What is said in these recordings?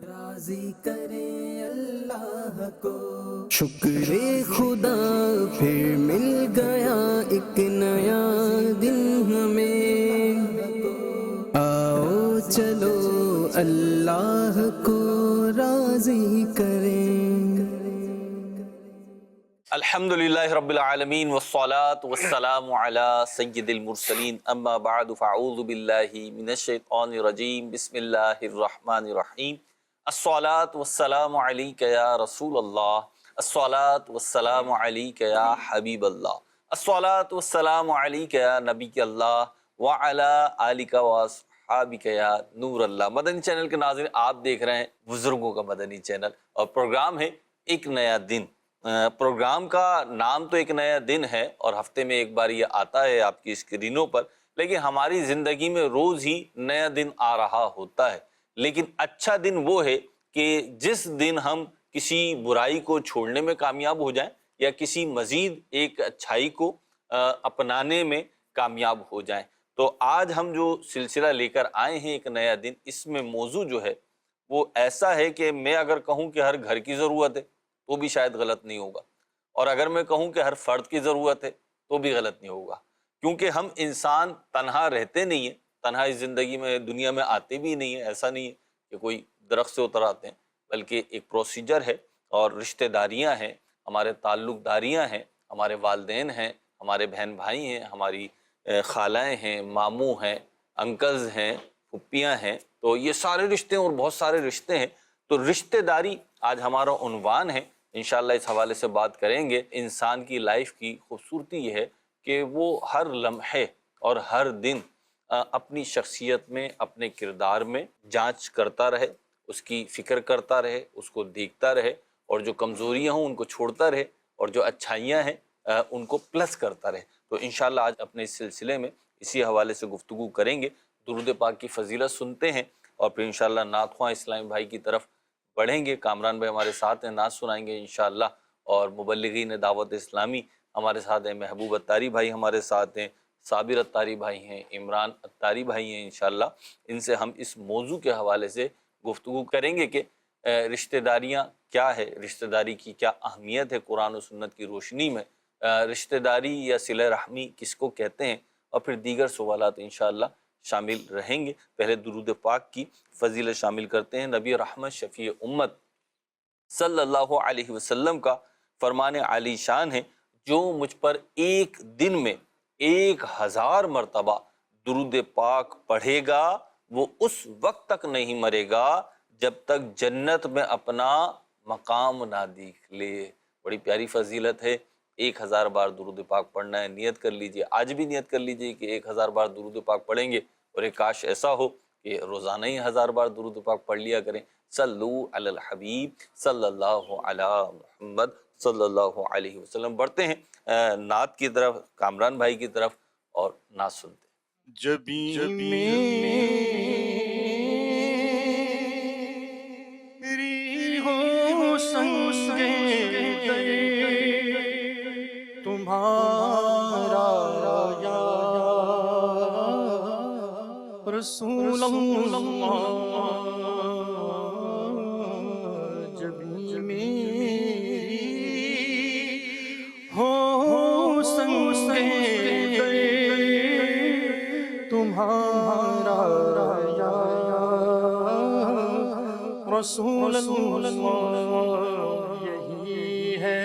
راضی کریں اللہ کو، شکر خدا پھر مل گیا ایک نیا دن ہمیں، آؤ چلو اللہ کو راضی کریں۔ الحمدللہ رب العالمین والصلاة والسلام علی سید المرسلین، اما بعد فاعوذ باللہ من الشیطان الرجیم، بسم اللہ الرحمن الرحیم۔ الصلاة والسلام علیک یا رسول اللہ، الصلاة والسلام علیک یا حبیب اللہ، الصلاة والسلام علیک یا نبی اللہ وعلی آلک واصحابک یا نور اللہ۔ مدنی چینل کے ناظرین، آپ دیکھ رہے ہیں بزرگوں کا مدنی چینل، اور پروگرام ہے ایک نیا دن۔ پروگرام کا نام تو ایک نیا دن ہے اور ہفتے میں ایک بار یہ آتا ہے آپ کی اسکرینوں پر، لیکن ہماری زندگی میں روز ہی نیا دن آ رہا ہوتا ہے۔ لیکن اچھا دن وہ ہے کہ جس دن ہم کسی برائی کو چھوڑنے میں کامیاب ہو جائیں یا کسی مزید ایک اچھائی کو اپنانے میں کامیاب ہو جائیں۔ تو آج ہم جو سلسلہ لے کر آئے ہیں ایک نیا دن، اس میں موضوع جو ہے وہ ایسا ہے کہ میں اگر کہوں کہ ہر گھر کی ضرورت ہے تو بھی شاید غلط نہیں ہوگا، اور اگر میں کہوں کہ ہر فرد کی ضرورت ہے تو بھی غلط نہیں ہوگا، کیونکہ ہم انسان تنہا رہتے نہیں ہیں، تنہا اس زندگی میں دنیا میں آتے بھی نہیں ہیں۔ ایسا نہیں ہے کہ کوئی درخت سے اتر آتے ہیں، بلکہ ایک پروسیجر ہے اور رشتہ داریاں ہیں، ہمارے تعلق داریاں ہیں، ہمارے والدین ہیں، ہمارے بہن بھائی ہیں، ہماری خالائیں ہیں، ماموں ہیں، انکلز ہیں، پھپھیاں ہیں، تو یہ سارے رشتے اور بہت سارے رشتے ہیں۔ تو رشتہ داری آج ہمارا عنوان ہے، انشاءاللہ اس حوالے سے بات کریں گے۔ انسان کی لائف کی خوبصورتی یہ ہے کہ وہ ہر لمحے اور ہر دن اپنی شخصیت میں، اپنے کردار میں جانچ کرتا رہے، اس کی فکر کرتا رہے، اس کو دیکھتا رہے، اور جو کمزوریاں ہوں ان کو چھوڑتا رہے، اور جو اچھائیاں ہیں ان کو پلس کرتا رہے۔ تو انشاءاللہ آج اپنے اس سلسلے میں اسی حوالے سے گفتگو کریں گے، درود پاک کی فضیلت سنتے ہیں، اور پھر انشاءاللہ نعت خواں اسلامی بھائی کی طرف بڑھیں گے۔ کامران بھائی ہمارے ساتھ ہیں، نعت سنائیں گے انشاءاللہ، اور مبلغین دعوت اسلامی ہمارے ساتھ ہیں، محبوب اتاری بھائی ہمارے ساتھ ہیں، صابر اتاری بھائی ہیں، عمران اتاری بھائی ہیں۔ انشاءاللہ ان سے ہم اس موضوع کے حوالے سے گفتگو کریں گے کہ رشتہ داریاں کیا ہے، رشتہ داری کی کیا اہمیت ہے قرآن و سنت کی روشنی میں، رشتہ داری یا صلہ رحمی کس کو کہتے ہیں، اور پھر دیگر سوالات انشاءاللہ شامل رہیں گے۔ پہلے درود پاک کی فضیلت شامل کرتے ہیں۔ نبی رحمت شفیع امت صلی اللہ علیہ وسلم کا فرمان عالی شان ہے، جو مجھ پر ایک دن میں 1000 مرتبہ درود پاک پڑھے گا وہ اس وقت تک نہیں مرے گا جب تک جنت میں اپنا مقام نہ دیکھ لے۔ بڑی پیاری فضیلت ہے۔ 1000 بار درود پاک پڑھنا ہے، نیت کر لیجئے، آج بھی نیت کر لیجئے کہ 1000 بار درود پاک پڑھیں گے، اور ایک کاش ایسا ہو کہ روزانہ ہی 1000 بار درود پاک پڑھ لیا کریں۔ صلو علی الحبیب صلی اللہ علی محمد صلی اللہ علیہ وسلم۔ بڑھتے ہیں نعت کی طرف، کامران بھائی کی طرف، اور نعت سنتے ہیں۔ جبیں میری ہو سنگے در تمہارا یا رسول اللہ، جبیں میری ہو سنگے در تمہارا یا رسول اللہ، یہی ہے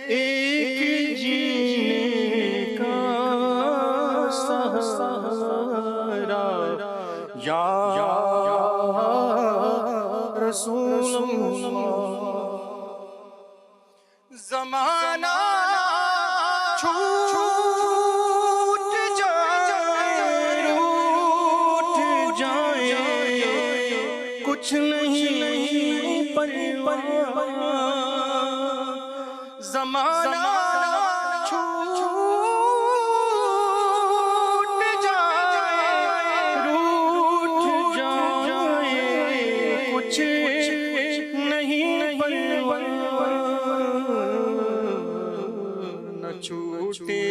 ایک جینے کا سہارا یا رسول اللہ۔ زمانہ چھوٹ جائے، روٹ جائے، کچھ نہیں پرواہ، زمانہ چھوٹ جائے، روٹ جائے، کچھ نہیں پرواہ، نہ چھوٹے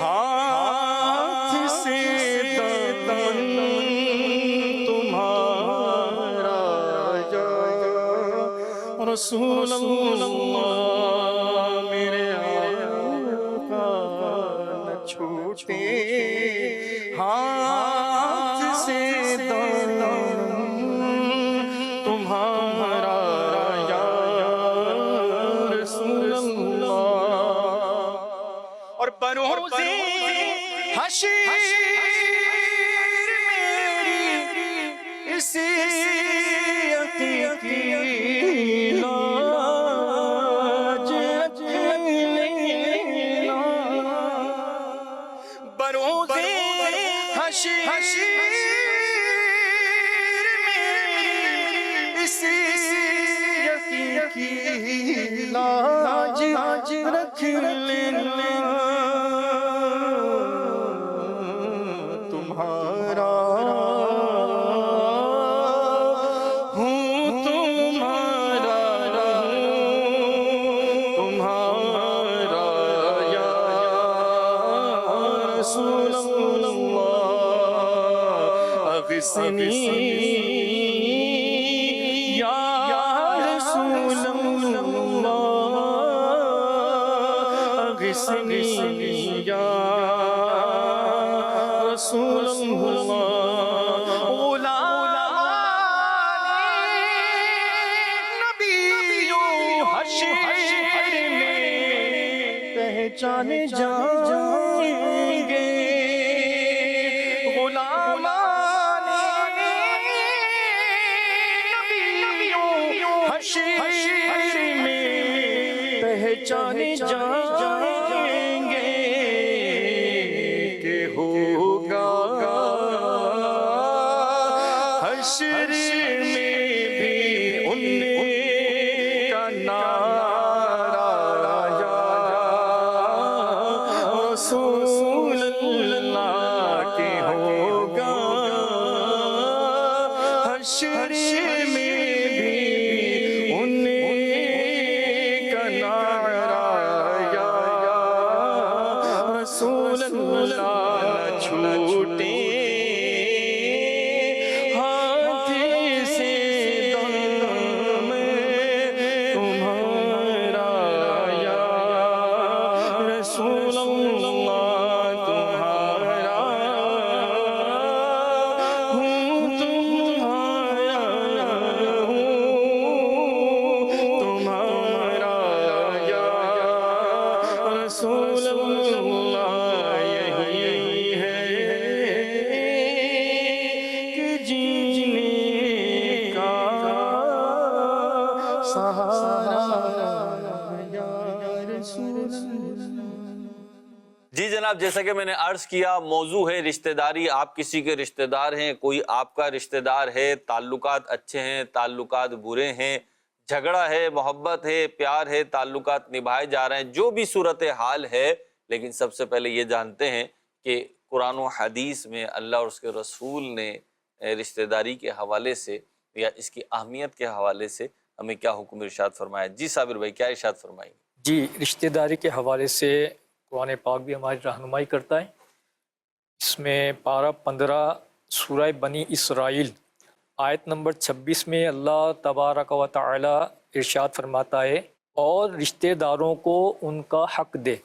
ہاتھ سے دامن رسول اللہ میرے آقا نہ چھوٹے ہاتھ سے دامن تمہارا یا رسول اللہ۔ اور بروز حشر میری اسی حقیقی لاج رکھ لینا، بروز حشر میری اسی حقیقی لاج رکھ لینا، تمہارا اغثنی یا رسول اللہ، اغثنی یا رسول اللہ۔ غلام نبیوں حشر میں پہچانے جائیں گے، غلام حشر میں پہچانے جائیں گے کہ ہوگا حشر میں بھی ان کا نعرہ یا رسول اللہ، کہ ہوگا حشر میں رسول اللہ، نہ چھوٹے ہاتھ سے دامن تمہارا یا رسول اللہ، تمہارا ہوں، تمہارا یا رسول اللہ۔ یہی ہے کہ جینے کا سہارا یا رسول اللہ۔ جی جناب، جیسا کہ میں نے عرض کیا، موضوع ہے رشتہ داری۔ آپ کسی کے رشتہ دار ہیں، کوئی آپ کا رشتہ دار ہے، تعلقات اچھے ہیں، تعلقات برے ہیں، جھگڑا ہے، محبت ہے، پیار ہے، تعلقات نبھائے جا رہے ہیں، جو بھی صورتحال ہے، لیکن سب سے پہلے یہ جانتے ہیں کہ قرآن و حدیث میں اللہ اور اس کے رسول نے رشتہ داری کے حوالے سے یا اس کی اہمیت کے حوالے سے ہمیں کیا حکم ارشاد فرمایا۔ جی صابر بھائی، کیا ارشاد فرمائیں گے؟ جی، رشتہ داری کے حوالے سے قرآن پاک بھی ہماری رہنمائی کرتا ہے۔ اس میں پارہ 15 سورہ بنی اسرائیل آیت نمبر 26 میں اللہ تبارک و تعالی ارشاد فرماتا ہے، اور رشتہ داروں کو ان کا حق دے۔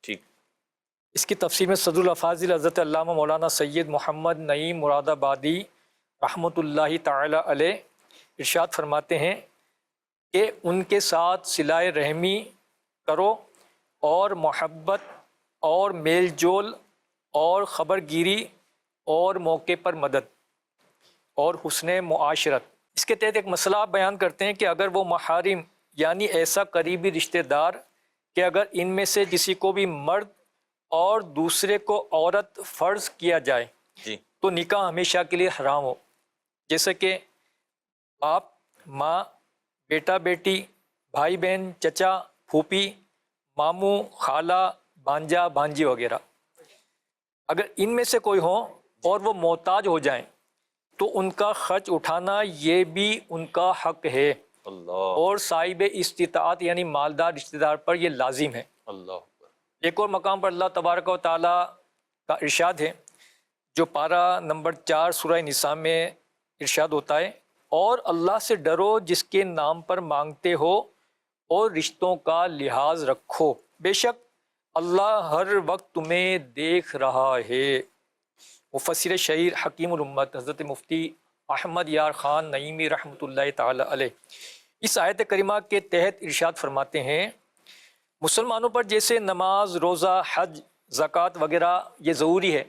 ٹھیک۔ اس کی تفسیر میں صدر الافاضل حضرت علامہ مولانا سید محمد نعیم مراد آبادی رحمۃ اللہ تعالی علیہ ارشاد فرماتے ہیں کہ ان کے ساتھ صلہ رحمی کرو، اور محبت اور میل جول اور خبر گیری اور موقع پر مدد اور حسن معاشرت۔ اس کے تحت ایک مسئلہ آپ بیان کرتے ہیں کہ اگر وہ محارم یعنی ایسا قریبی رشتہ دار کہ اگر ان میں سے کسی کو بھی مرد اور دوسرے کو عورت فرض کیا جائے جی، تو نکاح ہمیشہ کے لیے حرام ہو، جیسے کہ باپ، ماں، بیٹا بیٹی، بھائی بہن، چچا، پھوپھی، ماموں، خالہ، بھانجا، بھانجی وغیرہ۔ اگر ان میں سے کوئی ہو اور وہ محتاج ہو جائیں تو ان کا خرچ اٹھانا یہ بھی ان کا حق ہے، اللہ اور صاحب استطاعت یعنی مالدار رشتہ دار پر یہ لازم ہے۔ اللہ اکبر۔ ایک اور مقام پر اللہ تبارک و تعالیٰ کا ارشاد ہے، جو پارہ نمبر 4 سورہ نساء میں ارشاد ہوتا ہے اور اللہ سے ڈرو جس کے نام پر مانگتے ہو، اور رشتوں کا لحاظ رکھو، بے شک اللہ ہر وقت تمہیں دیکھ رہا ہے۔ مفسر شہیر حکیم الامت حضرت مفتی احمد یار خان نعیمی رحمۃ اللہ تعالی علیہ اس آیت کریمہ کے تحت ارشاد فرماتے ہیں، مسلمانوں پر جیسے نماز، روزہ، حج، زکوٰۃ وغیرہ یہ ضروری ہے،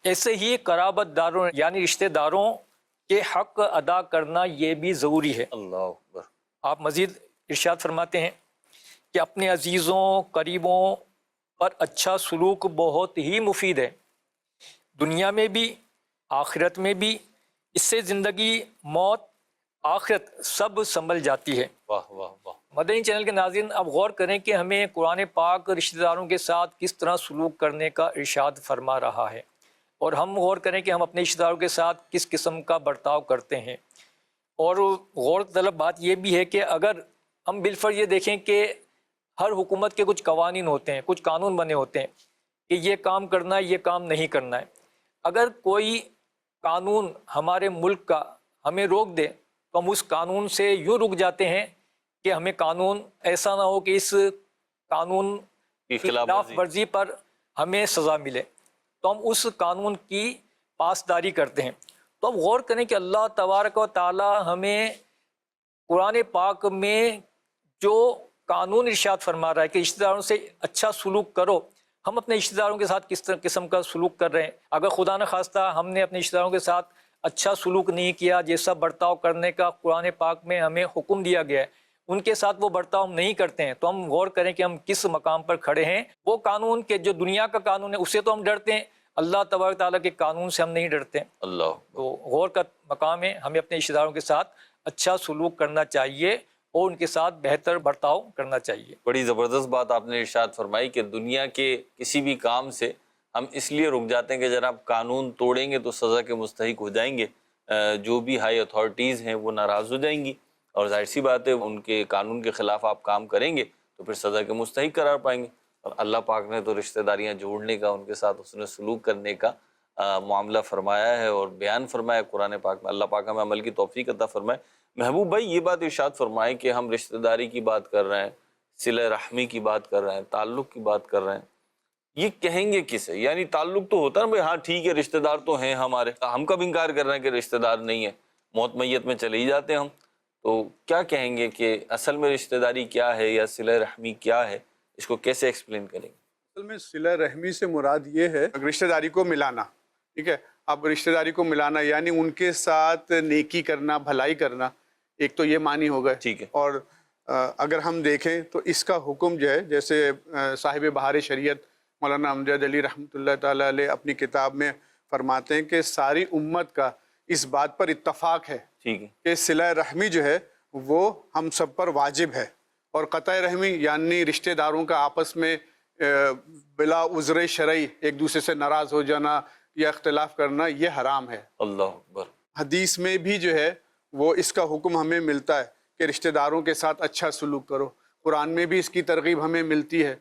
ایسے ہی قرابت داروں یعنی رشتہ داروں کے حق ادا کرنا یہ بھی ضروری ہے۔ اللہ اکبر۔ آپ مزید ارشاد فرماتے ہیں کہ اپنے عزیزوں، قریبوں پر اچھا سلوک بہت ہی مفید ہے، دنیا میں بھی آخرت میں بھی، اس سے زندگی، موت، آخرت سب سنبھل جاتی ہے۔ واہ واہ واہ۔ مدنی چینل کے ناظرین، اب غور کریں کہ ہمیں قرآن پاک رشتہ داروں کے ساتھ کس طرح سلوک کرنے کا ارشاد فرما رہا ہے، اور ہم غور کریں کہ ہم اپنے رشتہ داروں کے ساتھ کس قسم کا برتاؤ کرتے ہیں۔ اور غور طلب بات یہ بھی ہے کہ اگر ہم بالفرض یہ دیکھیں کہ ہر حکومت کے کچھ قوانین ہوتے ہیں، کچھ قانون بنے ہوتے ہیں کہ یہ کام کرنا ہے، یہ کام نہیں کرنا ہے، اگر کوئی قانون ہمارے ملک کا ہمیں روک دے تو ہم اس قانون سے یوں رک جاتے ہیں کہ ہمیں قانون ایسا نہ ہو کہ اس قانون کی خلاف ورزی پر ہمیں سزا ملے، تو ہم اس قانون کی پاسداری کرتے ہیں۔ تو اب غور کریں کہ اللہ تبارک و تعالی ہمیں قرآن پاک میں جو قانون ارشاد فرما رہا ہے کہ رشتہ داروں سے اچھا سلوک کرو، ہم اپنے رشتہ داروں کے ساتھ کس طرح قسم کا سلوک کر رہے ہیں۔ اگر خدا نخواستہ ہم نے اپنے رشتہ داروں کے ساتھ اچھا سلوک نہیں کیا، جیسا برتاؤ کرنے کا قرآن پاک میں ہمیں حکم دیا گیا ہے، ان کے ساتھ وہ برتاؤ ہم نہیں کرتے ہیں، تو ہم غور کریں کہ ہم کس مقام پر کھڑے ہیں۔ وہ قانون کے جو دنیا کا قانون ہے اس سے تو ہم ڈرتے ہیں، اللہ تبارک تعالیٰ کے قانون سے ہم نہیں ڈرتے۔ اللہ تو غور کا مقام ہے، ہمیں اپنے رشتہ داروں کے ساتھ اچھا سلوک کرنا چاہیے اور ان کے ساتھ بہتر برتاؤ کرنا چاہیے۔ بڑی زبردست بات آپ نے ارشاد فرمائی کہ دنیا کے کسی بھی کام سے ہم اس لیے رک جاتے ہیں کہ جناب قانون توڑیں گے تو سزا کے مستحق ہو جائیں گے، جو بھی ہائی اتھارٹیز ہیں وہ ناراض ہو جائیں گی، اور ظاہر سی بات ہے ان کے قانون کے خلاف آپ کام کریں گے تو پھر سزا کے مستحق قرار پائیں گے۔ اور اللہ پاک نے تو رشتہ داریاں جوڑنے کا، ان کے ساتھ حسن سلوک کرنے کا معاملہ فرمایا ہے اور بیان فرمایا قرآن پاک میں۔ اللہ پاک ہمیں عمل کی توفیق عطا فرمائے۔ محبوب بھائی، یہ بات ارشاد فرمائیں کہ ہم رشتہ داری کی بات کر رہے ہیں، صلہ رحمی کی بات کر رہے ہیں، تعلق کی بات کر رہے ہیں، یہ کہیں گے کسے؟ یعنی تعلق تو ہوتا ہے نا بھائی، ہاں ٹھیک ہے رشتہ دار تو ہیں ہمارے، ہم کب انکار کر رہے ہیں کہ رشتہ دار نہیں ہے، موت میت میں چلے ہی جاتے ہیں ہم، تو کیا کہیں گے کہ اصل میں رشتہ داری کیا ہے یا صلہ رحمی کیا ہے، اس کو کیسے ایکسپلین کریں گے؟ اصل میں صلہ رحمی سے مراد یہ ہے رشتہ داری کو ملانا، ٹھیک ہے؟ اب رشتہ داری کو ملانا یعنی ان کے ساتھ نیکی کرنا، بھلائی کرنا، ایک تو یہ معنی ہو گئے۔ ٹھیک ہے۔ اور اگر ہم دیکھیں تو اس کا حکم جو ہے، جیسے صاحب بہار شریعت مولانا امجد علی رحمۃ اللہ تعالیٰ علیہ اپنی کتاب میں فرماتے ہیں کہ ساری امت کا اس بات پر اتفاق ہے ٹھیک ہے کہ صلہ رحمی جو ہے وہ ہم سب پر واجب ہے، اور قطع رحمی یعنی رشتہ داروں کا آپس میں بلا عذر شرعی ایک دوسرے سے ناراض ہو جانا یا اختلاف کرنا، یہ حرام ہے۔ اللہ اکبر۔ حدیث میں بھی جو ہے وہ اس کا حکم ہمیں ملتا ہے کہ رشتہ داروں کے ساتھ اچھا سلوک کرو، قرآن میں بھی اس کی ترغیب ہمیں ملتی ہے۔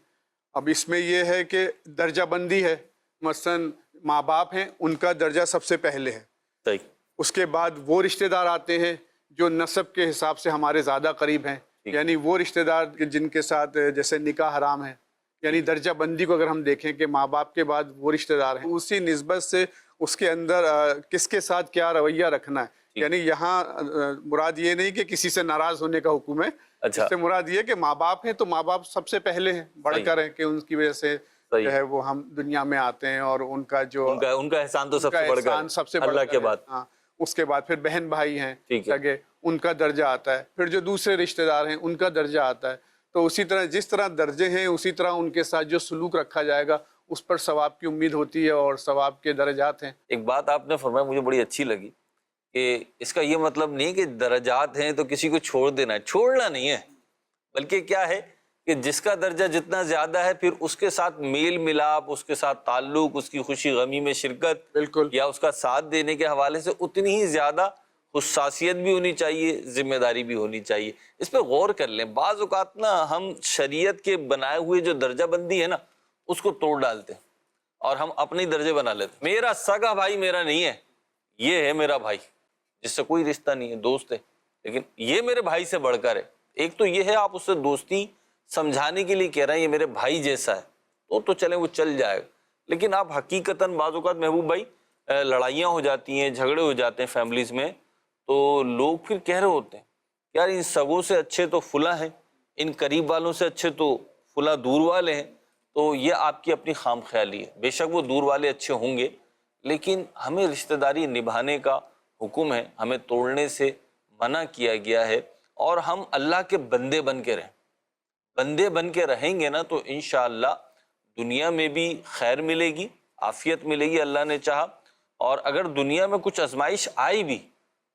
اب اس میں یہ ہے کہ درجہ بندی ہے، مثلاً ماں باپ ہیں، ان کا درجہ سب سے پہلے ہے، صحیح۔ اس کے بعد وہ رشتہ دار آتے ہیں جو نسب کے حساب سے ہمارے زیادہ قریب ہیں، یعنی وہ رشتہ دار جن کے ساتھ جیسے نکاح حرام ہے، یعنی درجہ بندی کو اگر ہم دیکھیں کہ ماں باپ کے بعد وہ رشتہ دار ہیں، اسی نسبت سے اس کے اندر کس کے ساتھ کیا رویہ رکھنا ہے۔ یعنی یہاں مراد یہ نہیں کہ کسی سے ناراض ہونے کا حکم ہے، اس سے مراد یہ کہ ماں باپ ہیں تو ماں باپ سب سے پہلے ہیں، بڑھ کر ہیں، کہ ان کی وجہ سے جو ہے وہ ہم دنیا میں آتے ہیں، اور ان کا جو ان کا احسان تو سب سے بڑھ کر سب سے اللہ کے بعد۔ ہاں، اس کے بعد پھر بہن بھائی ہیں ٹھیک ہے، سگے، ان کا درجہ آتا ہے، پھر جو دوسرے رشتہ دار ہیں ان کا درجہ آتا ہے۔ تو اسی طرح جس طرح درجے ہیں اسی طرح ان کے ساتھ جو سلوک رکھا جائے گا اس پر ثواب کی امید ہوتی ہے، اور ثواب کے درجات ہیں۔ ایک بات آپ نے فرمایا مجھے بڑی اچھی لگی کہ اس کا یہ مطلب نہیں کہ درجات ہیں تو کسی کو چھوڑ دینا ہے، چھوڑنا نہیں ہے، بلکہ کیا ہے کہ جس کا درجہ جتنا زیادہ ہے پھر اس کے ساتھ میل ملاپ، اس کے ساتھ تعلق، اس کی خوشی غمی میں شرکت، بالکل، یا اس کا ساتھ دینے کے حوالے سے اتنی ہی زیادہ حساسیت بھی ہونی چاہیے، ذمہ داری بھی ہونی چاہیے۔ اس پہ غور کر لیں، بعض اوقات نا ہم شریعت کے بنائے ہوئے جو درجہ بندی ہے نا اس کو توڑ ڈالتے ہیں اور ہم اپنے درجے بنا لیتے ہیں۔ میرا سگا بھائی میرا نہیں ہے، یہ ہے میرا بھائی، جس سے کوئی رشتہ نہیں ہے، دوست ہے، لیکن یہ میرے بھائی سے بڑھ کر ہے. ایک تو یہ ہے آپ اس سے دوستی سمجھانے کے لیے کہہ رہے ہیں یہ میرے بھائی جیسا ہے تو چلیں وہ چل جائے گا، لیکن آپ حقیقتاً بعض اوقات محبوب بھائی لڑائیاں ہو جاتی ہیں، جھگڑے ہو جاتے ہیں فیملیز میں، تو لوگ پھر کہہ رہے ہوتے ہیں یار ان سگوں سے اچھے تو فلاں ہیں، ان قریب والوں سے اچھے تو فلاں دور والے ہیں. تو یہ آپ کی اپنی خام خیالی ہے. بے شک وہ دور والے اچھے ہوں گے، لیکن ہمیں رشتہ داری نبھانے کا حکم ہے، ہمیں توڑنے سے منع کیا گیا ہے، اور ہم اللہ کے بندے بن کے رہیں. بندے بن کے رہیں گے نا تو انشاءاللہ دنیا میں بھی خیر ملے گی، عافیت ملے گی اللہ نے چاہا، اور اگر دنیا میں کچھ آزمائش آئی بھی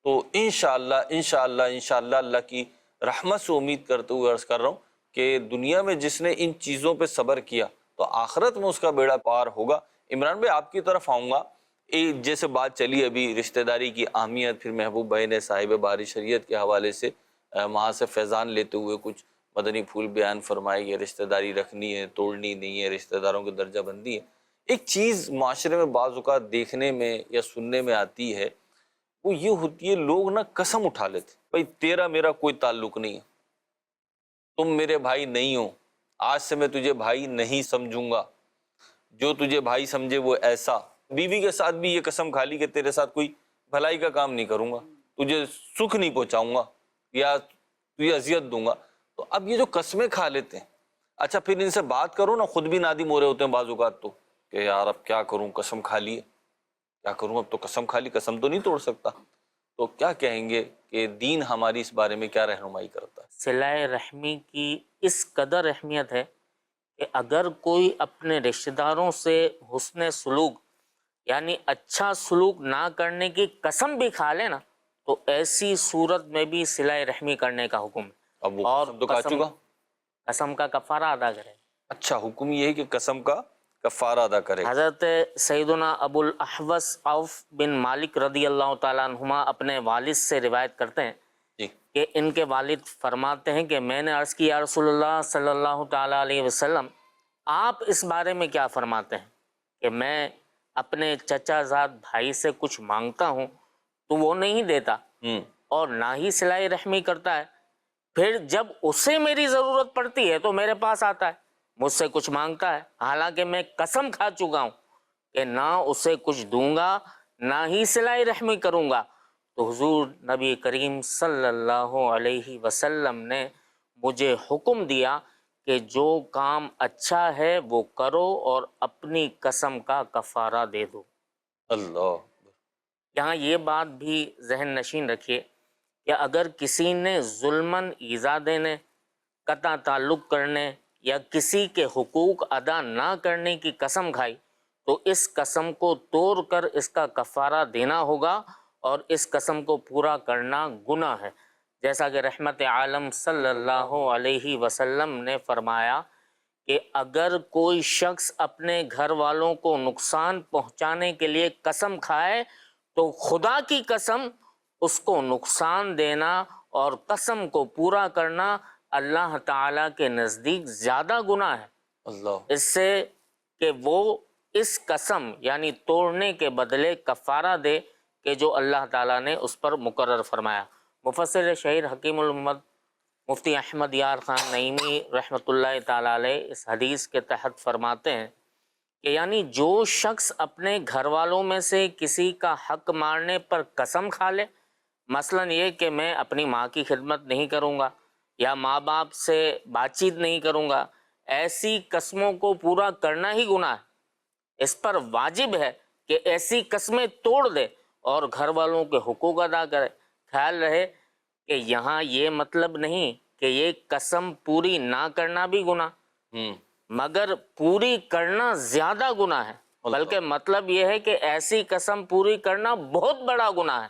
تو انشاءاللہ اللہ کی رحمت سے امید کرتے ہوئے عرض کر رہا ہوں کہ دنیا میں جس نے ان چیزوں پہ صبر کیا تو آخرت میں اس کا بیڑا پار ہوگا. عمران بھائی آپ کی طرف آؤں گا. جیسے بات چلی ابھی رشتہ داری کی اہمیت، پھر محبوب بھائی نے صاحب باری شریعت کے حوالے سے وہاں سے فیضان لیتے ہوئے کچھ مدنی پھول بیان فرمائے کہ رشتہ داری رکھنی ہے، توڑنی نہیں ہے، رشتہ داروں کی درجہ بندی ہے. ایک چیز معاشرے میں بعض اوقات دیکھنے میں یا سننے میں آتی ہے، وہ یہ ہوتی ہے لوگ نا قسم اٹھا لیتے، بھائی تیرا میرا کوئی تعلق نہیں ہے، تم میرے بھائی نہیں ہو، آج سے میں تجھے بھائی نہیں سمجھوں گا، جو تجھے بھائی سمجھے وہ ایسا. بیوی کے ساتھ بھی یہ قسم کھا لی کہ تیرے ساتھ کوئی بھلائی کا کام نہیں کروں گا، تجھے سکھ نہیں پہنچاؤں گا یا تجھے اذیت دوں گا. تو اب یہ جو قسمیں کھا لیتے ہیں، اچھا پھر ان سے بات کرو نا خود بھی نادم ہو رہے ہوتے ہیں بعض اوقات تو کہ یار اب کیا کروں، قسم کھا لی ہے، کیا کروں، اب تو قسم کھا لی، قسم تو نہیں توڑ سکتا. تو کیا کہیں گے کہ دین ہماری اس بارے میں کیا رہنمائی کرتا ہے؟ صلہ رحمی کی اس قدر اہمیت ہے کہ اگر کوئی اپنے رشتہ داروں سے حسن سلوک یعنی اچھا سلوک نہ کرنے کی قسم بھی کھا لے نا تو ایسی صورت میں بھی صلہ رحمی کرنے کا حکم ہے. اب وہ اور قسم تو کھا چکا. قسم کا کفارہ ادا کرے. اچھا حکم یہ ہے کہ قسم کا کفارہ ادا کرے. حضرت سیدنا ابو الاحوص عوف بن مالک رضی اللہ تعالیٰ عنہما اپنے والد سے روایت کرتے ہیں جی کہ ان کے والد فرماتے ہیں کہ میں نے عرض کی یا رسول اللہ صلی اللہ تعالیٰ علیہ وسلم آپ اس بارے میں کیا فرماتے ہیں کہ میں اپنے چچا زاد بھائی سے کچھ مانگتا ہوں تو وہ نہیں دیتا اور نہ ہی صلہ رحمی کرتا ہے، پھر جب اسے میری ضرورت پڑتی ہے تو میرے پاس آتا ہے، مجھ سے کچھ مانگتا ہے، حالانکہ میں قسم کھا چکا ہوں کہ نہ اسے کچھ دوں گا نہ ہی صلہ رحمی کروں گا. تو حضور نبی کریم صلی اللہ علیہ وسلم نے مجھے حکم دیا کہ جو کام اچھا ہے وہ کرو اور اپنی قسم کا کفارہ دے دو. اللہ. یہاں یہ بات بھی ذہن نشین رکھیے کہ اگر کسی نے ظلماً ایذا دینے، قطع تعلق کرنے یا کسی کے حقوق ادا نہ کرنے کی قسم کھائی تو اس قسم کو توڑ کر اس کا کفارہ دینا ہوگا، اور اس قسم کو پورا کرنا گناہ ہے. جیسا کہ رحمت عالم صلی اللہ علیہ وسلم نے فرمایا کہ اگر کوئی شخص اپنے گھر والوں کو نقصان پہنچانے کے لیے قسم کھائے تو خدا کی قسم اس کو نقصان دینا اور قسم کو پورا کرنا اللہ تعالیٰ کے نزدیک زیادہ گناہ ہے. اللہ. اس سے کہ وہ اس قسم یعنی توڑنے کے بدلے کفارہ دے کہ جو اللہ تعالیٰ نے اس پر مقرر فرمایا. مفسر شہیر حکیم الامت مفتی احمد یار خان نعیمی رحمۃ اللہ تعالیٰ علیہ اس حدیث کے تحت فرماتے ہیں کہ یعنی جو شخص اپنے گھر والوں میں سے کسی کا حق مارنے پر قسم کھا لے، مثلا یہ کہ میں اپنی ماں کی خدمت نہیں کروں گا یا ماں باپ سے بات چیت نہیں کروں گا، ایسی قسموں کو پورا کرنا ہی گناہ ہے. اس پر واجب ہے کہ ایسی قسمیں توڑ دے اور گھر والوں کے حقوق ادا کرے. خیال رہے کہ یہاں یہ مطلب نہیں کہ یہ قسم پوری نہ کرنا بھی گناہ مگر پوری کرنا زیادہ گناہ ہے، بلکہ مطلب یہ ہے کہ ایسی قسم پوری کرنا بہت بڑا گناہ ہے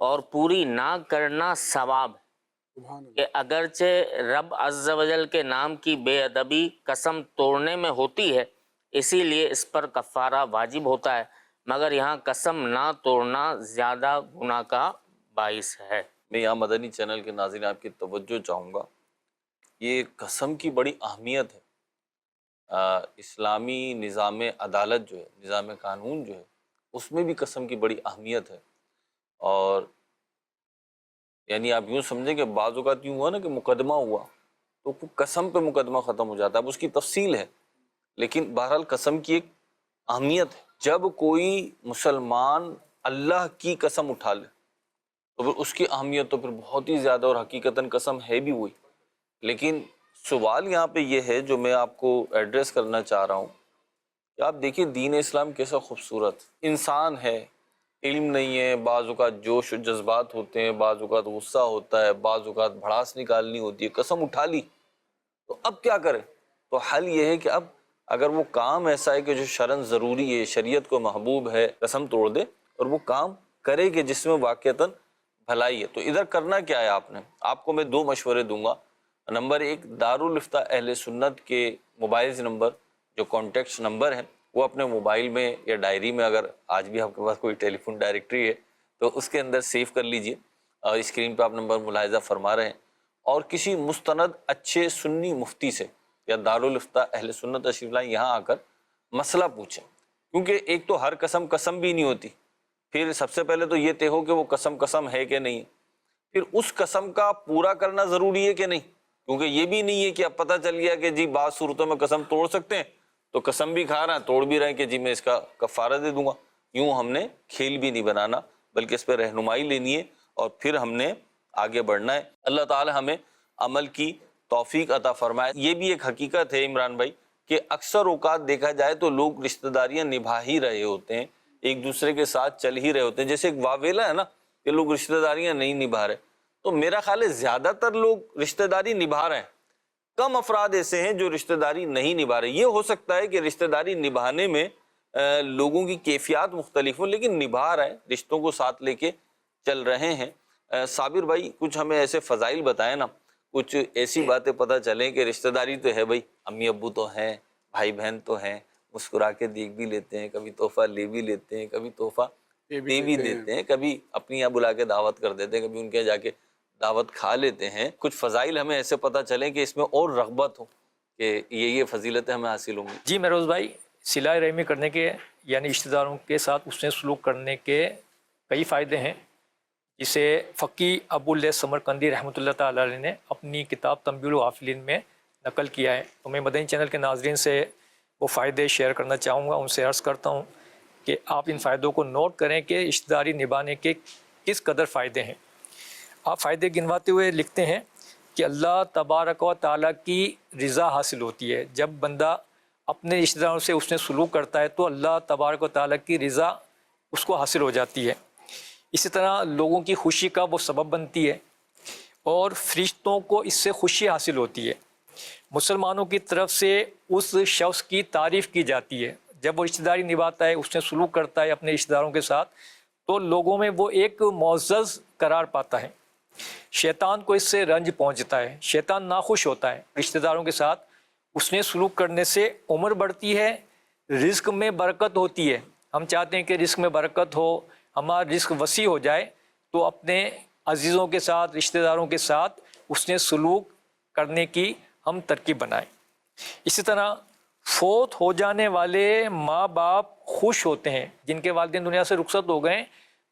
اور پوری نہ کرنا ثواب ہے. کہ اگرچہ رب عز و جل کے نام کی بے ادبی قسم توڑنے میں ہوتی ہے اسی لیے اس پر کفارہ واجب ہوتا ہے، مگر یہاں قسم نہ توڑنا زیادہ گناہ کا باعث ہے. میں یہاں مدنی چینل کے ناظرین آپ کی توجہ چاہوں گا، یہ قسم کی بڑی اہمیت ہے. اسلامی نظام عدالت جو ہے، نظام قانون جو ہے، اس میں بھی قسم کی بڑی اہمیت ہے. اور یعنی آپ یوں سمجھیں کہ بعض اوقات یوں ہوا نا کہ مقدمہ ہوا تو قسم پہ مقدمہ ختم ہو جاتا ہے، اب اس کی تفصیل ہے، لیکن بہرحال قسم کی ایک اہمیت ہے۔ جب کوئی مسلمان اللہ کی قسم اٹھا لے تو پھر اس کی اہمیت تو پھر بہت ہی زیادہ، اور حقیقتاً قسم ہے بھی وہی۔ لیکن سوال یہاں پہ یہ ہے جو میں آپ کو ایڈریس کرنا چاہ رہا ہوں کہ آپ دیکھیں دین اسلام کیسا خوبصورت انسان ہے، علم نہیں ہے، بعض اوقات جوش و جذبات ہوتے ہیں، بعض اوقات غصہ ہوتا ہے، بعض اوقات بھڑاس نکالنی ہوتی ہے، قسم اٹھا لی تو اب کیا کریں؟ تو حل یہ ہے کہ اب اگر وہ کام ایسا ہے کہ جو شرعاً ضروری ہے، شریعت کو محبوب ہے، قسم توڑ دے اور وہ کام کرے کہ جس میں واقعتاً بھلائی ہے۔ تو ادھر کرنا کیا ہے آپ کو میں 2 مشورے دوں گا۔ نمبر 1، دارالفتہ اہل سنت کے موبائلز نمبر جو کانٹیکٹس نمبر ہیں وہ اپنے موبائل میں یا ڈائری میں، اگر آج بھی آپ کے پاس کوئی ٹیلی فون ڈائریکٹری ہے تو اس کے اندر سیو کر لیجئے، اور اسکرین پہ آپ نمبر ملاحظہ فرما رہے ہیں، اور کسی مستند اچھے سنی مفتی سے یا دارالفتہ اہل سنت تشریف لائیں، یہاں آ کر مسئلہ پوچھیں، کیونکہ ایک تو ہر قسم قسم بھی نہیں ہوتی، پھر سب سے پہلے تو یہ طے ہو کہ وہ قسم ہے کہ نہیں، پھر اس قسم کا پورا کرنا ضروری ہے کہ نہیں، کیونکہ یہ بھی نہیں ہے کہ اب پتہ چل گیا کہ جی بعض صورتوں میں قسم توڑ سکتے ہیں تو قسم بھی کھا رہا ہے، توڑ بھی رہے ہیں کہ جی میں اس کا کفارہ دے دوں گا۔ یوں ہم نے کھیل بھی نہیں بنانا، بلکہ اس پہ رہنمائی لینی ہے اور پھر ہم نے آگے بڑھنا ہے۔ اللہ تعالی ہمیں عمل کی توفیق عطا فرمائے۔ یہ بھی ایک حقیقت ہے عمران بھائی کہ اکثر اوقات دیکھا جائے تو لوگ رشتہ داریاں نبھا ہی رہے ہوتے ہیں، ایک دوسرے کے ساتھ چل ہی رہے ہوتے ہیں، جیسے ایک واویلا ہے نا کہ لوگ رشتہ داریاں نہیں نبھا رہے، تو میرا خیال ہے زیادہ تر لوگ رشتہ داری نبھا رہے ہیں، کم افراد ایسے ہیں جو رشتہ داری نہیں نبھا رہے۔ یہ ہو سکتا ہے کہ رشتہ داری نبھانے میں لوگوں کی کیفیات مختلف ہوں، لیکن نبھا رہے ہیں، رشتوں کو ساتھ لے کے چل رہے ہیں۔ صابر بھائی کچھ ہمیں ایسے فضائل بتائیں نا، کچھ ایسی باتیں پتہ چلیں کہ رشتہ داری تو ہے بھائی، امی ابو تو ہیں، بھائی بہن تو ہیں، مسکرا کے دیکھ بھی لیتے ہیں، کبھی تحفہ لے بھی لیتے ہیں، کبھی تحفہ دے بھی دیتے ہیں، کبھی اپنی یہاں بلا کے دعوت کر دیتے ہیں، کبھی ان کے جا کے دعوت کھا لیتے ہیں۔ کچھ فضائل ہمیں ایسے پتہ چلیں کہ اس میں اور رغبت ہو کہ یہ فضیلتیں ہمیں حاصل ہوں گی۔ جی مہروز بھائی، صلہ رحمی کرنے کے یعنی رشتہ داروں کے ساتھ حسن سلوک کرنے کے کئی فائدے ہیں، جسے فقی ابو الیث سمرقندی رحمۃ اللہ تعالی علیہ نے اپنی کتاب تنبیہ الغافلین میں نقل کیا ہے۔ تو میں مدنی چینل کے ناظرین سے وہ فائدے شیئر کرنا چاہوں گا، ان سے عرض کرتا ہوں کہ آپ ان فائدوں کو نوٹ کریں کہ رشتہ داری نبھانے کے کس قدر فائدے ہیں۔ آپ فائدے گنواتے ہوئے لکھتے ہیں کہ اللہ تبارک و تعالیٰ کی رضا حاصل ہوتی ہے۔ جب بندہ اپنے رشتہ داروں سے اس نے سلوک کرتا ہے تو اللہ تبارک و تعالیٰ کی رضا اس کو حاصل ہو جاتی ہے۔ اسی طرح لوگوں کی خوشی کا وہ سبب بنتی ہے اور فرشتوں کو اس سے خوشی حاصل ہوتی ہے۔ مسلمانوں کی طرف سے اس شخص کی تعریف کی جاتی ہے۔ جب وہ رشتہ داری نبھاتا ہے، اس نے سلوک کرتا ہے اپنے رشتہ داروں کے ساتھ، تو لوگوں میں وہ ایک معزز قرار پاتا ہے۔ شیطان کو اس سے رنج پہنچتا ہے، شیطان ناخوش ہوتا ہے۔ رشتہ داروں کے ساتھ اس نے سلوک کرنے سے عمر بڑھتی ہے، رزق میں برکت ہوتی ہے۔ ہم چاہتے ہیں کہ رزق میں برکت ہو، ہمارا رزق وسیع ہو جائے، تو اپنے عزیزوں کے ساتھ، رشتہ داروں کے ساتھ اس نے سلوک کرنے کی ہم ترکیب بنائیں۔ اسی طرح فوت ہو جانے والے ماں باپ خوش ہوتے ہیں، جن کے والدین دنیا سے رخصت ہو گئے،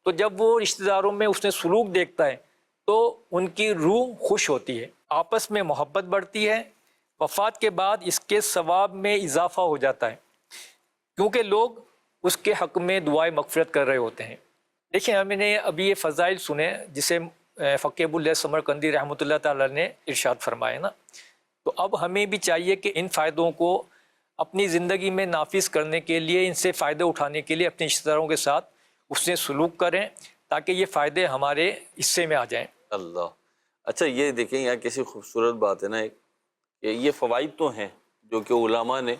تو جب وہ رشتہ داروں میں اس نے سلوک دیکھتا ہے تو ان کی روح خوش ہوتی ہے، آپس میں محبت بڑھتی ہے۔ وفات کے بعد اس کے ثواب میں اضافہ ہو جاتا ہے، کیونکہ لوگ اس کے حق میں دعائیں مغفرت کر رہے ہوتے ہیں۔ دیکھیں، ہم نے ابھی یہ فضائل سنے جسے فقی ابو الیث سمرقندی رحمۃ اللہ تعالیٰ نے ارشاد فرمایا نا، تو اب ہمیں بھی چاہیے کہ ان فائدوں کو اپنی زندگی میں نافذ کرنے کے لیے، ان سے فائدے اٹھانے کے لیے اپنے رشتہ داروں کے ساتھ اس سے سلوک کریں تاکہ یہ فائدے ہمارے حصے میں آ جائیں۔ اللہ، اچھا یہ دیکھیں یہاں کیسی خوبصورت بات ہے نا، ایک کہ یہ فوائد تو ہیں جو کہ علماء نے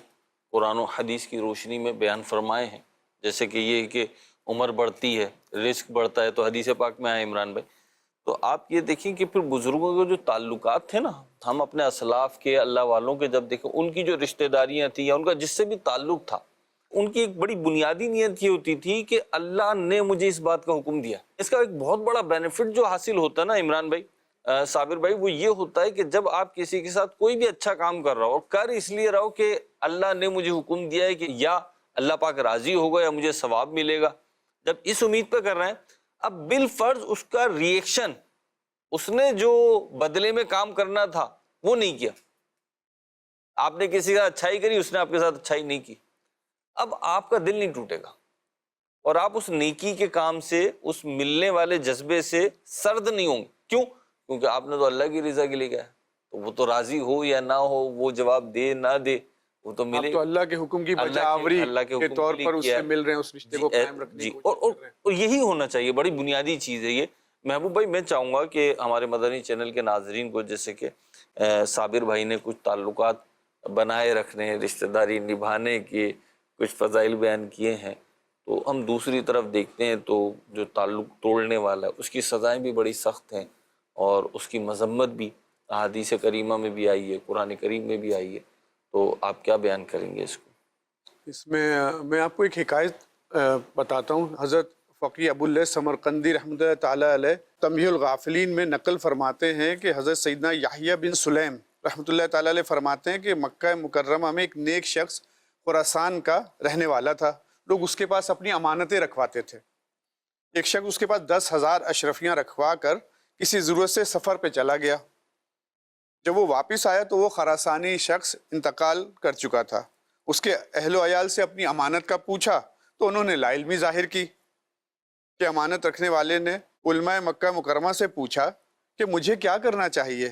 قرآن و حدیث کی روشنی میں بیان فرمائے ہیں، جیسے کہ یہ کہ عمر بڑھتی ہے، رزق بڑھتا ہے، تو حدیث پاک میں آئے عمران بھائی۔ تو آپ یہ دیکھیں کہ پھر بزرگوں کے جو تعلقات تھے نا، ہم اپنے اسلاف کے اللہ والوں کے جب دیکھیں، ان کی جو رشتہ داریاں تھیں یا ان کا جس سے بھی تعلق تھا، ان کی ایک بڑی بنیادی نیت یہ ہوتی تھی کہ اللہ نے مجھے اس بات کا حکم دیا۔ اس کا ایک بہت بڑا بینیفٹ جو حاصل ہوتا ہے نا عمران بھائی، صابر بھائی، وہ یہ ہوتا ہے کہ جب آپ کسی کے ساتھ کوئی بھی اچھا کام کر رہا ہو، کر اس لیے رہو کہ اللہ نے مجھے حکم دیا ہے کہ یا اللہ پاک راضی ہوگا یا مجھے ثواب ملے گا، جب اس امید پہ کر رہے ہیں، اب بالفرض اس کا ریئیکشن اس نے جو بدلے میں کام کرنا تھا وہ نہیں کیا. آپ نے کسی کا اچھائی کری، اس نے آپ کے ساتھ اچھائی نہیں کی. اب آپ کا دل نہیں ٹوٹے گا اور آپ اس نیکی کے کام سے، اس ملنے والے جذبے سے سرد نہیں ہوں گے. کیوں؟ کیونکہ آپ نے تو اللہ کی رضا کے لیے کہا ہے. تو وہ تو راضی ہو یا نہ ہو، وہ جواب دے نہ دے، وہ تو آپ ملے. تو اللہ کے حکم کی بجاوری کے طور پر اس سے مل رہے ہیں، اس رشتے کو قائم رکھنے جی. کی کوشش کر رہے ہیں. اور یہی ہونا چاہیے، بڑی بنیادی چیز ہے یہ. محبوب بھائی، میں چاہوں گا کہ ہمارے مدنی چینل کے ناظرین کو، جیسے کہ صابر بھائی نے کچھ تعلقات بنائے رکھنے، رشتہ داری نبھانے کے کچھ فضائل بیان کیے ہیں، تو ہم دوسری طرف دیکھتے ہیں تو جو تعلق توڑنے والا ہے اس کی سزائیں بھی بڑی سخت ہیں اور اس کی مذمت بھی احادیث کریمہ میں بھی آئی ہے، قرآن کریم میں بھی آئی ہے. تو آپ کیا بیان کریں گے اس کو؟ اس میں آپ کو ایک حکایت بتاتا ہوں. حضرت فقی ابو اللہ سمرقندی رحمۃ اللہ تعالیٰ علیہ تنبیہ الغافلین میں نقل فرماتے ہیں کہ حضرت سیدنا یحییٰ بن سلیم رحمۃ اللہ تعالیٰ علیہ فرماتے ہیں کہ مکہ مکرمہ میں ایک نیک شخص خراسان کا رہنے والا تھا. لوگ اس کے پاس اپنی امانتیں رکھواتے تھے. ایک شخص اس کے پاس 10,000 اشرفیاں رکھوا کر کسی ضرورت سے سفر پہ چلا گیا. جب وہ واپس آیا تو وہ خراسانی شخص انتقال کر چکا تھا. اس کے اہل و عیال سے اپنی امانت کا پوچھا تو انہوں نے لا علمی ظاہر کی. کہ امانت رکھنے والے نے علماء مکہ مکرمہ سے پوچھا کہ مجھے کیا کرنا چاہیے.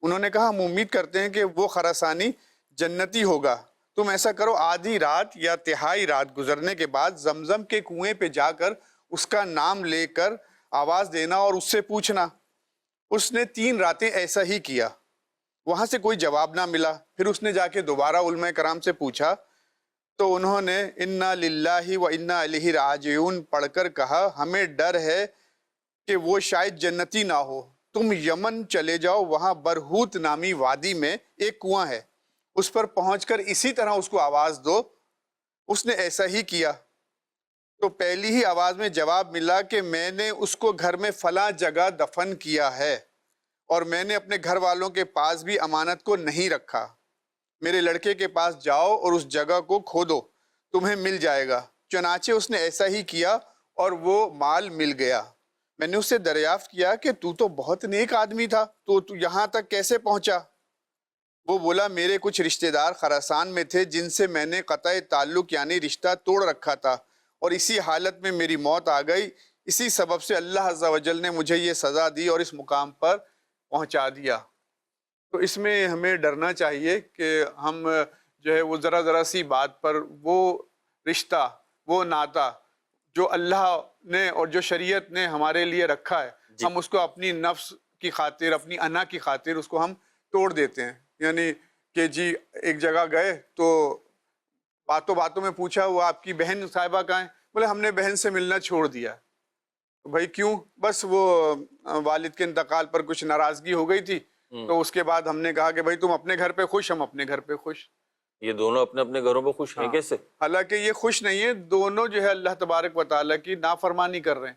انہوں نے کہا ہم امید کرتے ہیں کہ وہ خراسانی جنتی ہوگا. تم ایسا کرو، آدھی رات یا تہائی رات گزرنے کے بعد زمزم کے کنویں پہ جا کر اس کا نام لے کر آواز دینا اور اس سے پوچھنا. اس نے 3 راتیں ایسا ہی کیا. وہاں سے کوئی جواب نہ ملا. پھر اس نے جا کے دوبارہ علماء کرام سے پوچھا تو انہوں نے انا للہ و انا الیہ راجعون پڑھ کر کہا ہمیں ڈر ہے کہ وہ شاید جنتی نہ ہو. تم یمن چلے جاؤ، وہاں برہوت نامی وادی میں ایک کنواں ہے، اس پر پہنچ کر اسی طرح اس کو آواز دو. اس نے ایسا ہی کیا تو پہلی ہی آواز میں جواب ملا کہ میں نے اس کو گھر میں فلاں جگہ دفن کیا ہے اور میں نے اپنے گھر والوں کے پاس بھی امانت کو نہیں رکھا. میرے لڑکے کے پاس جاؤ اور اس جگہ کو کھودو، تمہیں مل جائے گا. چنانچہ اس نے ایسا ہی کیا اور وہ مال مل گیا. میں نے اس سے دریافت کیا کہ تو بہت نیک آدمی تھا، تو یہاں تک کیسے پہنچا؟ وہ بولا میرے کچھ رشتہ دار خراسان میں تھے جن سے میں نے قطع تعلق یعنی رشتہ توڑ رکھا تھا اور اسی حالت میں میری موت آ گئی. اسی سبب سے اللہ عز و جل نے مجھے یہ سزا دی اور اس مقام پر پہنچا دیا. تو اس میں ہمیں ڈرنا چاہیے کہ ہم جو ہے وہ ذرا سی بات پر وہ رشتہ، وہ ناطہ جو اللہ نے اور جو شریعت نے ہمارے لیے رکھا ہے، ہم اس کو اپنی نفس کی خاطر، اپنی انا کی خاطر اس کو ہم توڑ دیتے ہیں. یعنی کہ جی ایک جگہ گئے تو باتوں میں پوچھا وہ آپ کی بہن صاحبہ کہاں ہیں؟ بولے ہم نے بہن سے ملنا چھوڑ دیا. بھائی کیوں؟ بس وہ والد کے انتقال پر کچھ ناراضگی ہو گئی تھی. تو اس کے بعد ہم نے کہا کہ بھائی تم اپنے گھر پہ خوش، ہم اپنے گھر پہ خوش. یہ دونوں اپنے اپنے گھروں پہ خوش ہیں کیسے؟ حالانکہ یہ خوش نہیں ہے، دونوں جو ہے اللہ تبارک و تعالیٰ کی نافرمانی کر رہے ہیں.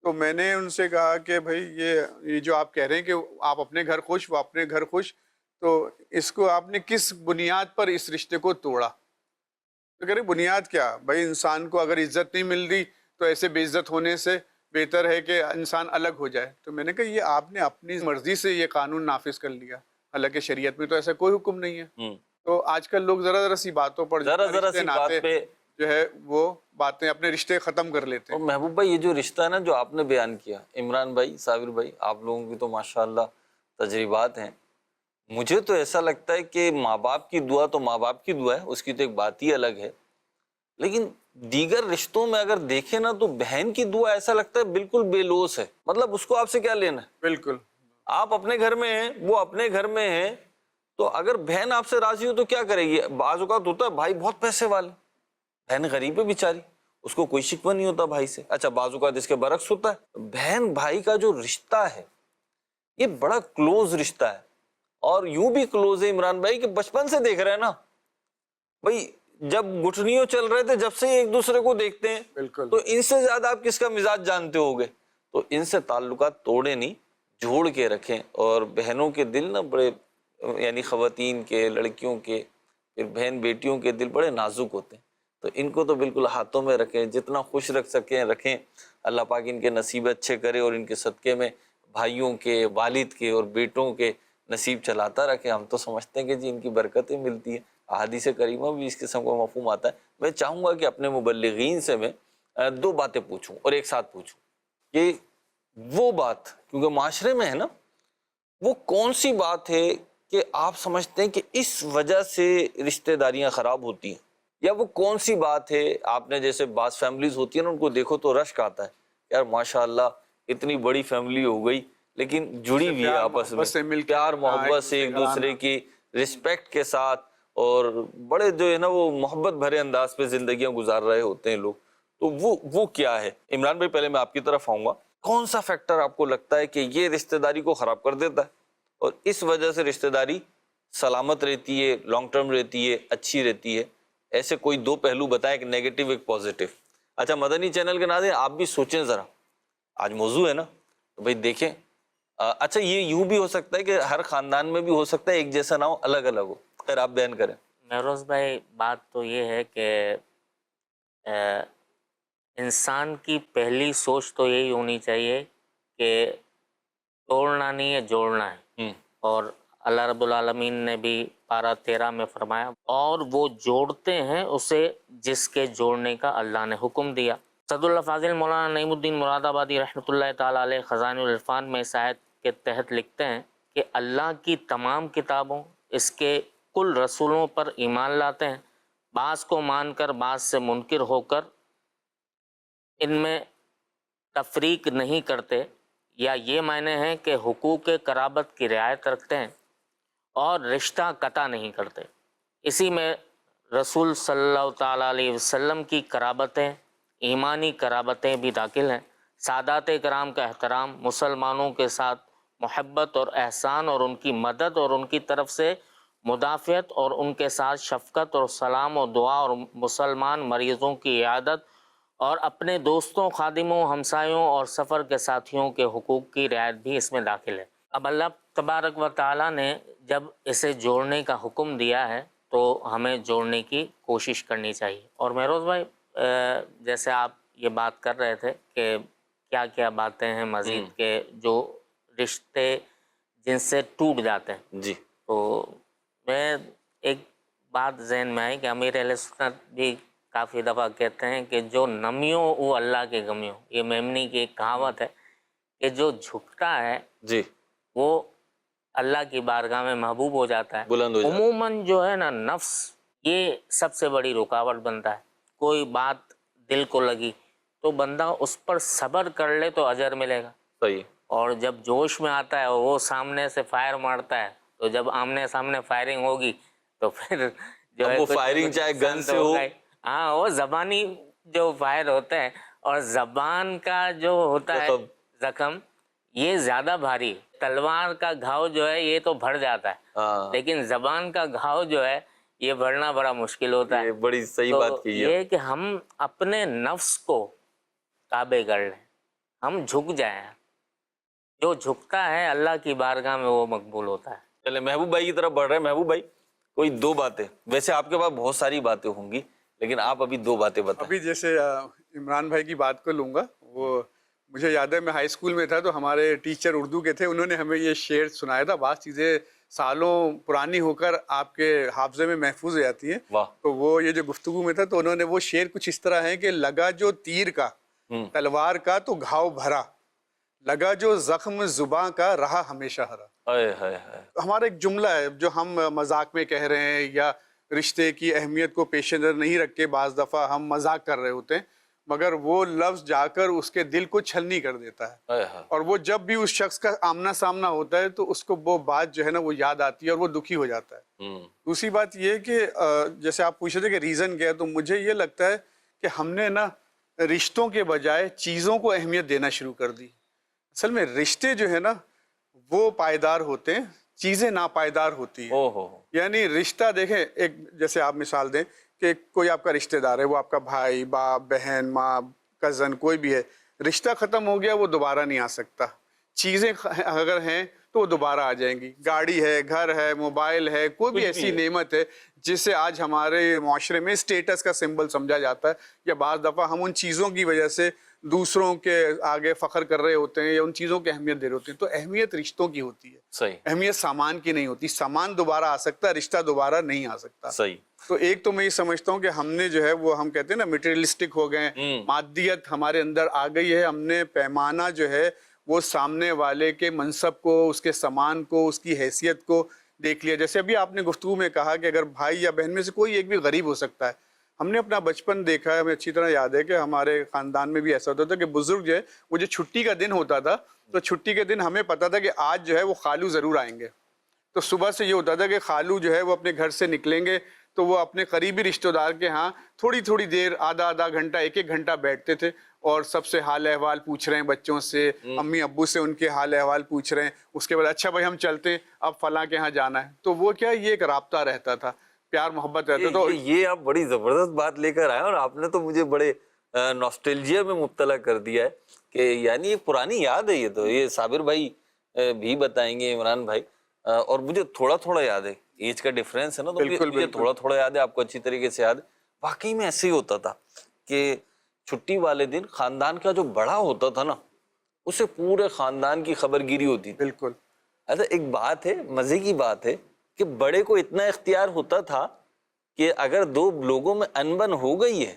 تو میں نے ان سے کہا کہ بھائی یہ جو آپ کہہ رہے ہیں کہ آپ اپنے گھر خوش، وہ اپنے گھر خوش، تو اس کو آپ نے کس بنیاد پر اس رشتے کو توڑا؟ تو کہہ رہے بنیاد کیا؟ بھائی انسان کو اگر عزت نہیں مل رہی تو ایسے بے عزت ہونے سے بہتر ہے کہ انسان الگ ہو جائے. تو میں نے کہا یہ آپ نے اپنی مرضی سے یہ قانون نافذ کر لیا، حالانکہ شریعت میں تو ایسا کوئی حکم نہیں ہے. تو آج کل لوگ ذرا سی باتوں پر ذرا سی بات پہ جو ہے وہ باتیں اپنے رشتے ختم کر لیتے ہیں. اور محبوب بھائی یہ جو رشتہ ہے نا جو آپ نے بیان کیا، عمران بھائی، صابر بھائی، آپ لوگوں کی تو ماشاءاللہ تجربات ہیں. مجھے تو ایسا لگتا ہے کہ ماں باپ کی دعا تو ماں باپ کی دعا ہے، اس کی تو ایک بات ہی الگ ہے. لیکن دیگر رشتوں میں اگر دیکھیں نا تو بہن کی دعا ایسا لگتا ہے بالکل بے لوث ہے. مطلب اس کو آپ سے کیا لینا ہے؟ بالکل آپ اپنے گھر میں ہیں، وہ اپنے گھر میں ہیں، تو اگر بہن آپ سے راضی ہو تو کیا کرے گی؟ بعض اوقات ہوتا ہے بھائی بہت پیسے والے، بہن غریب ہے بیچاری، اس کو کوئی شکوہ نہیں ہوتا بھائی سے. اچھا بعض اوقات اس کے برعکس ہوتا ہے، بہن بھائی کا جو رشتہ ہے یہ بڑا کلوز رشتہ ہے، اور یوں بھی کلوز ہے عمران بھائی کہ بچپن سے دیکھ رہے ہیں نا بھائی، جب گھٹنیوں چل رہے تھے جب سے ایک دوسرے کو دیکھتے ہیں. بالکل. تو ان سے زیادہ آپ کس کا مزاج جانتے ہوگے. تو ان سے تعلقات توڑے نہیں، جوڑ کے رکھیں. اور بہنوں کے دل نا بڑے، یعنی خواتین کے، لڑکیوں کے، پھر بہن بیٹیوں کے دل بڑے نازک ہوتے ہیں. تو ان کو تو بالکل ہاتھوں میں رکھیں، جتنا خوش رکھ سکیں رکھیں. اللہ پاک ان کے نصیب اچھے کرے اور ان کے صدقے میں بھائیوں کے، والد کے اور بیٹوں کے نصیب چلاتا رکھے۔ ہم تو سمجھتے ہیں کہ جی ان کی برکتیں ملتی ہیں، احادیث کریمہ بھی اس قسم کا مفہوم آتا ہے۔ میں چاہوں گا کہ اپنے مبلغین سے میں دو باتیں پوچھوں اور ایک ساتھ پوچھوں کہ وہ بات، کیونکہ معاشرے میں ہے نا، وہ کون سی بات ہے کہ آپ سمجھتے ہیں کہ اس وجہ سے رشتہ داریاں خراب ہوتی ہیں، یا وہ کون سی بات ہے، آپ نے جیسے بعض فیملیز ہوتی ہیں نا، ان کو دیکھو تو رشک آتا ہے، یار ماشاءاللہ اتنی بڑی فیملی ہو گئی لیکن جڑی ہوئی ہے آپس میں، پیار محبت سے ایک دوسرے کی رسپیکٹ کے ساتھ، اور بڑے جو ہے نا وہ محبت بھرے انداز پہ زندگیاں گزار رہے ہوتے ہیں لوگ۔ تو وہ کیا ہے؟ عمران بھائی پہلے میں آپ کی طرف آؤں گا، کون سا فیکٹر آپ کو لگتا ہے کہ یہ رشتہ داری کو خراب کر دیتا ہے اور اس وجہ سے رشتہ داری سلامت رہتی ہے، لانگ ٹرم رہتی ہے، اچھی رہتی ہے؟ ایسے کوئی دو پہلو بتائیں، ایک نیگیٹو ایک پازیٹیو۔ اچھا مدنی چینل کے ناظرین آپ بھی سوچیں ذرا، آج موضوع ہے نا تو بھائی دیکھیں۔ اچھا یہ یوں بھی ہو سکتا ہے کہ ہر خاندان میں بھی ہو سکتا ہے ایک جیسا نہ ہو، الگ الگ ہو، خیر آپ بیان کریں۔ مہروز بھائی بات تو یہ ہے کہ انسان کی پہلی سوچ تو یہی ہونی چاہیے کہ توڑنا نہیں ہے، جوڑنا ہے۔ اور اللہ رب العالمین نے بھی پارہ 13 میں فرمایا، اور وہ جوڑتے ہیں اسے جس کے جوڑنے کا اللہ نے حکم دیا۔ صدر اللہ فاضل مولانا نعیم الدین مراد آبادی رحمۃ اللہ تعالیٰ علیہ خزائن العرفان میں اس آیت کے تحت لکھتے ہیں کہ اللہ کی تمام کتابوں، اس کے کل رسولوں پر ایمان لاتے ہیں، بعض کو مان کر بعض سے منکر ہو کر ان میں تفریق نہیں کرتے، یا یہ معنی ہے کہ حقوق قرابت کی رعایت رکھتے ہیں اور رشتہ قطع نہیں کرتے۔ اسی میں رسول صلی اللہ تعالیٰ علیہ وسلم کی قرابتیں، ایمانی قرابتیں بھی داخل ہیں۔ سادات کرام کا احترام، مسلمانوں کے ساتھ محبت اور احسان اور ان کی مدد اور ان کی طرف سے مدافعت اور ان کے ساتھ شفقت اور سلام و دعا، اور مسلمان مریضوں کی عیادت، اور اپنے دوستوں، خادموں، ہمسایوں اور سفر کے ساتھیوں کے حقوق کی رعایت بھی اس میں داخل ہے۔ اب اللہ تبارک و تعالیٰ نے جب اسے جوڑنے کا حکم دیا ہے تو ہمیں جوڑنے کی کوشش کرنی چاہیے۔ اور مہروز بھائی جیسے آپ یہ بات کر رہے تھے کہ کیا کیا باتیں ہیں مزید کہ جو رشتے جن سے ٹوٹ جاتے ہیں، جی تو میں ایک بات ذہن میں آئی کہ امیر اہل سنت بھی کافی دفعہ کہتے ہیں کہ جو نمیوں وہ اللہ کے گمیوں، یہ میمنی کی ایک کہاوت ہے کہ جو جھکتا ہے جی وہ اللہ کی بارگاہ میں محبوب ہو جاتا ہے۔ بلند ہو جاتا ہے۔ عموماً جو ہے نا نفس یہ سب سے بڑی رکاوٹ بنتا ہے۔ کوئی بات دل کو لگی تو بندہ اس پر صبر کر لے تو اجر ملے گا، صحیح۔ اور جب جوش میں آتا ہے وہ سامنے سے فائر مارتا ہے، تو جب آمنے سامنے فائرنگ ہوگی تو پھر جو ہے وہ کچھ فائرنگ چاہے گن سے ہو، ہاں وہ زبانی جو فائر ہوتا ہے، اور زبان کا جو ہوتا ہے زخم یہ زیادہ بھاری ہے۔ تلوار کا گھاؤ جو ہے یہ تو بھر جاتا ہے، لیکن زبان کا گھاؤ جو ہے یہ بھرنا بڑا مشکل ہوتا ہے۔ یہ بڑی صحیح بات کی ہے۔ یہ کہ ہم اپنے نفس کو تابع کر لیں، ہم جھک جائیں۔ جو جھکتا ہے اللہ کی بارگاہ میں وہ مقبول ہوتا ہے۔ چلے محبوب بھائی کی طرف بڑھ رہے ہیں۔ محبوب بھائی کوئی دو باتیں، ویسے آپ کے پاس بہت ساری باتیں ہوں گی لیکن آپ ابھی دو باتیں بتائیں۔ ابھی جیسے عمران بھائی کی بات کو لوں گا، وہ مجھے یاد ہے میں ہائی اسکول میں تھا تو ہمارے ٹیچر اردو کے تھے، انہوں نے ہمیں یہ شعر سنایا تھا۔ بعض چیزیں سالوں پرانی ہو کر آپ کے حافظے میں محفوظ ہو جاتی ہیں۔ واہ۔ تو وہ یہ جو گفتگو میں تھا تو انہوں نے وہ شعر کچھ اس طرح ہے کہ لگا جو تیر کا تلوار کا تو گھاؤ بھرا، لگا جو زخم زباں کا رہا ہمیشہ ہرا۔ ہمارا ایک جملہ ہے جو ہم مذاق میں کہہ رہے ہیں، یا رشتے کی اہمیت کو پیش نظر نہیں رکھ کے بعض دفعہ ہم مذاق کر رہے ہوتے ہیں، مگر وہ لفظ جا کر اس کے دل کو چھلنی کر دیتا ہے، اور وہ جب بھی اس شخص کا آمنا سامنا ہوتا ہے تو اس کو وہ بات جو ہے نا وہ یاد آتی ہے اور وہ دکھی ہو جاتا ہے۔ دوسری بات یہ کہ جیسے آپ پوچھ رہے تھے کہ ریزن کیا ہے، تو مجھے یہ لگتا ہے کہ ہم نے نا رشتوں کے بجائے چیزوں کو اہمیت دینا شروع کر دی۔ اصل میں رشتے جو ہے نا وہ پائیدار ہوتے ہیں، چیزیں ناپائیدار ہوتی ہیں۔ یعنی رشتہ دیکھیں، ایک جیسے آپ مثال دیں کہ کوئی آپ کا رشتہ دار ہے، وہ آپ کا بھائی، باپ، بہن، ماں، کزن، کوئی بھی ہے، رشتہ ختم ہو گیا وہ دوبارہ نہیں آ سکتا۔ چیزیں اگر ہیں تو وہ دوبارہ آ جائیں گی. گاڑی ہے, گھر ہے, موبائل ہے, کوئی بھی ایسی نعمت ہے جسے آج ہمارے معاشرے میں اسٹیٹس کا سمبل سمجھا جاتا ہے, یا بعض دفعہ ہم ان چیزوں کی وجہ سے دوسروں کے آگے فخر کر رہے ہوتے ہیں یا ان چیزوں کی اہمیت دے رہے ہوتے ہیں. تو اہمیت رشتوں کی ہوتی ہے, صحیح, اہمیت سامان کی نہیں ہوتی. سامان دوبارہ آ سکتا ہے, رشتہ دوبارہ نہیں آ سکتا. صحیح. تو ایک تو میں یہ سمجھتا ہوں کہ ہم نے جو ہے وہ ہم کہتے ہیں نا میٹیریلسٹک ہو گئے ہیں, مادیت ہمارے اندر آ گئی ہے. ہم نے پیمانہ جو ہے وہ سامنے والے کے منصب کو, اس کے سامان کو, اس کی حیثیت کو دیکھ لیا. جیسے ابھی آپ نے گفتگو میں کہا کہ اگر بھائی یا بہن میں سے کوئی ایک بھی غریب ہو سکتا ہے. ہم نے اپنا بچپن دیکھا ہے, ہمیں اچھی طرح یاد ہے کہ ہمارے خاندان میں بھی ایسا ہوتا تھا کہ بزرگ جو ہے وہ جو چھٹی کا دن ہوتا تھا تو چھٹی کے دن ہمیں پتا تھا کہ آج جو ہے وہ خالو ضرور آئیں گے. تو صبح سے یہ ہوتا تھا کہ خالو جو ہے وہ اپنے گھر سے نکلیں گے تو وہ اپنے قریبی رشتہ دار کے ہاں تھوڑی تھوڑی دیر, آدھا گھنٹہ, ایک گھنٹہ بیٹھتے تھے اور سب سے حال احوال پوچھ رہے ہیں, بچوں سے, امی ابو سے ان کے حال احوال پوچھ رہے ہیں. اس کے بعد اچھا بھائی ہم چلتے ہیں, اب فلاں کے ہاں جانا ہے. تو وہ کیا, یہ ایک رابطہ رہتا تھا, پیار محبت رہتا. تو یہ آپ بڑی زبردست بات لے کر آئے اور آپ نے تو مجھے بڑے نوسٹیلجیا میں مبتلا کر دیا ہے کہ یعنی ایک پرانی یاد ہے. یہ تو یہ صابر بھائی بھی بتائیں گے, عمران بھائی, اور مجھے تھوڑا تھوڑا یاد ہے, ایج کا ڈیفرنس ہے نا, تو مجھے تھوڑا تھوڑا یاد ہے, آپ کو اچھی طریقے سے یاد ہے. واقعی میں ایسے ہی ہوتا تھا کہ چھٹی والے دن خاندان کا جو بڑا ہوتا تھا نا اسے پورے خاندان کی خبر گیری ہوتی تھی. بالکل. اچھا ایک بات ہے, مزے کی بات ہے کہ بڑے کو اتنا اختیار ہوتا تھا کہ اگر دو لوگوں میں انبن ہو گئی ہے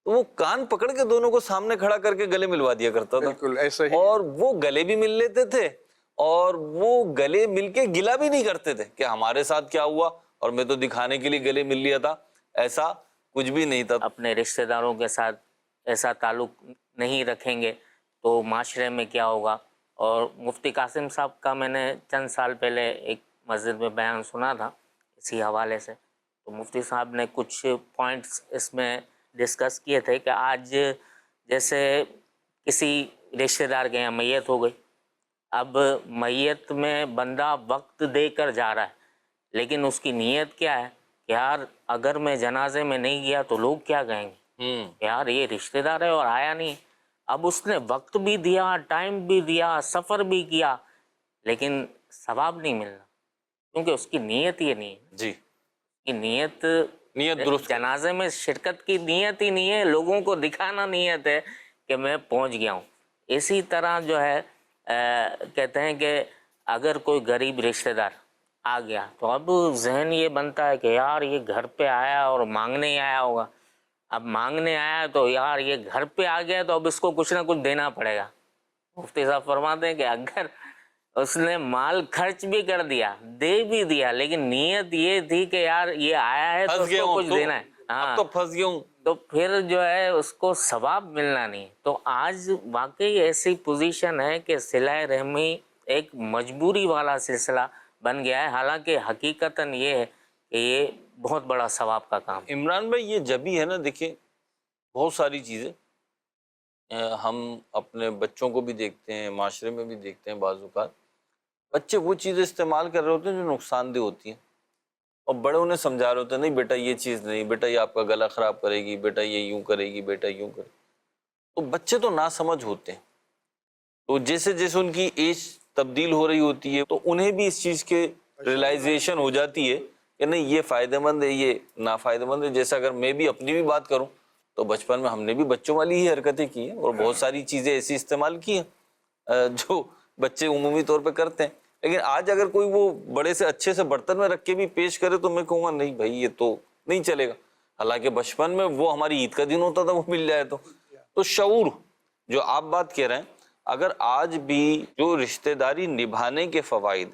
تو وہ کان پکڑ کے دونوں کو سامنے کھڑا کر کے گلے ملوا دیا کرتا تھا. بالکل ایسا ہی. اور وہ گلے بھی مل لیتے تھے اور وہ گلے مل کے گلا بھی نہیں کرتے تھے کہ ہمارے ساتھ کیا ہوا اور میں تو دکھانے کے لیے گلے مل لیا تھا. ایسا کچھ بھی نہیں تھا. اپنے رشتہ داروں کے ساتھ ایسا تعلق نہیں رکھیں گے تو معاشرے میں کیا ہوگا. اور مفتی قاسم صاحب کا میں نے چند سال پہلے ایک مسجد میں بیان سنا تھا اسی حوالے سے. تو مفتی صاحب نے کچھ پوائنٹس اس میں ڈسکس کیے تھے کہ آج جیسے کسی رشتہ دار کے یہاں میت ہو گئی, اب میت میں بندہ وقت دے کر جا رہا ہے لیکن اس کی نیت کیا ہے کہ یار اگر میں جنازے میں نہیں گیا تو لوگ کیا کہیں گے, یار یہ رشتہ دار ہے اور آیا نہیں. اب اس نے وقت بھی دیا, ٹائم بھی دیا, سفر بھی کیا, لیکن ثواب نہیں ملنا کیونکہ اس کی نیت یہ نہیں ہے. جی, کی نیت درست, جنازے میں شرکت کی نیت ہی نہیں ہے, لوگوں کو دکھانا نیت ہے کہ میں پہنچ گیا ہوں. اسی طرح جو ہے کہتے ہیں کہ اگر کوئی غریب رشتہ دار آ گیا تو اب ذہن یہ بنتا ہے کہ یار یہ گھر پہ آیا اور مانگنے ہی آیا ہوگا. اب مانگنے آیا تو یار یہ گھر پہ آ گیا تو اب اس کو کچھ نہ کچھ دینا پڑے گا. مفتی صاحب فرماتے ہیں کہ اگر اس نے مال خرچ بھی کر دیا, دے بھی دیا, لیکن نیت یہ تھی کہ یار یہ آیا ہے تو اس کو کچھ دینا ہے, اب تو پھنس گیا ہوں, تو پھر جو ہے اس کو ثواب ملنا نہیں. تو آج واقعی ایسی پوزیشن ہے کہ صلہ رحمی ایک مجبوری والا سلسلہ بن گیا ہے, حالانکہ حقیقتاً یہ ہے کہ یہ بہت بڑا ثواب کا کام. عمران بھائی یہ جبھی ہے نا, دیکھیں بہت ساری چیزیں ہم اپنے بچوں کو بھی دیکھتے ہیں, معاشرے میں بھی دیکھتے ہیں, بعض اوقات بچے وہ چیزیں استعمال کر رہے ہوتے ہیں جو نقصان دہ ہوتی ہیں اور بڑے انہیں سمجھا رہے ہوتے ہیں نہیں بیٹا یہ چیز نہیں, بیٹا یہ آپ کا گلا خراب کرے گی, بیٹا یہ یوں کرے گی, بیٹا یوں کرے. تو بچے تو ناسمجھ ہوتے ہیں, تو جیسے جیسے ان کی ایج تبدیل ہو رہی ہوتی ہے تو انہیں بھی اس چیز کے ریلائزیشن ہو جاتی ہے کہ نہیں یہ فائدہ مند ہے, یہ نافائدہ مند ہے. جیسے اگر میں بھی اپنی بھی بات کروں تو بچپن میں ہم نے بھی بچوں والی ہی حرکتیں کی ہیں اور بہت ساری چیزیں ایسی استعمال کی ہیں جو بچے عمومی طور پہ کرتے ہیں. لیکن آج اگر کوئی وہ بڑے سے اچھے سے برتن میں رکھ کے بھی پیش کرے تو میں کہوں گا نہیں بھائی یہ تو نہیں چلے گا. حالانکہ بچپن میں وہ ہماری عید کا دن ہوتا تھا, وہ مل جائے تو شعور جو آپ بات کہہ رہے ہیں, اگر آج بھی جو رشتہ داری نبھانے کے فوائد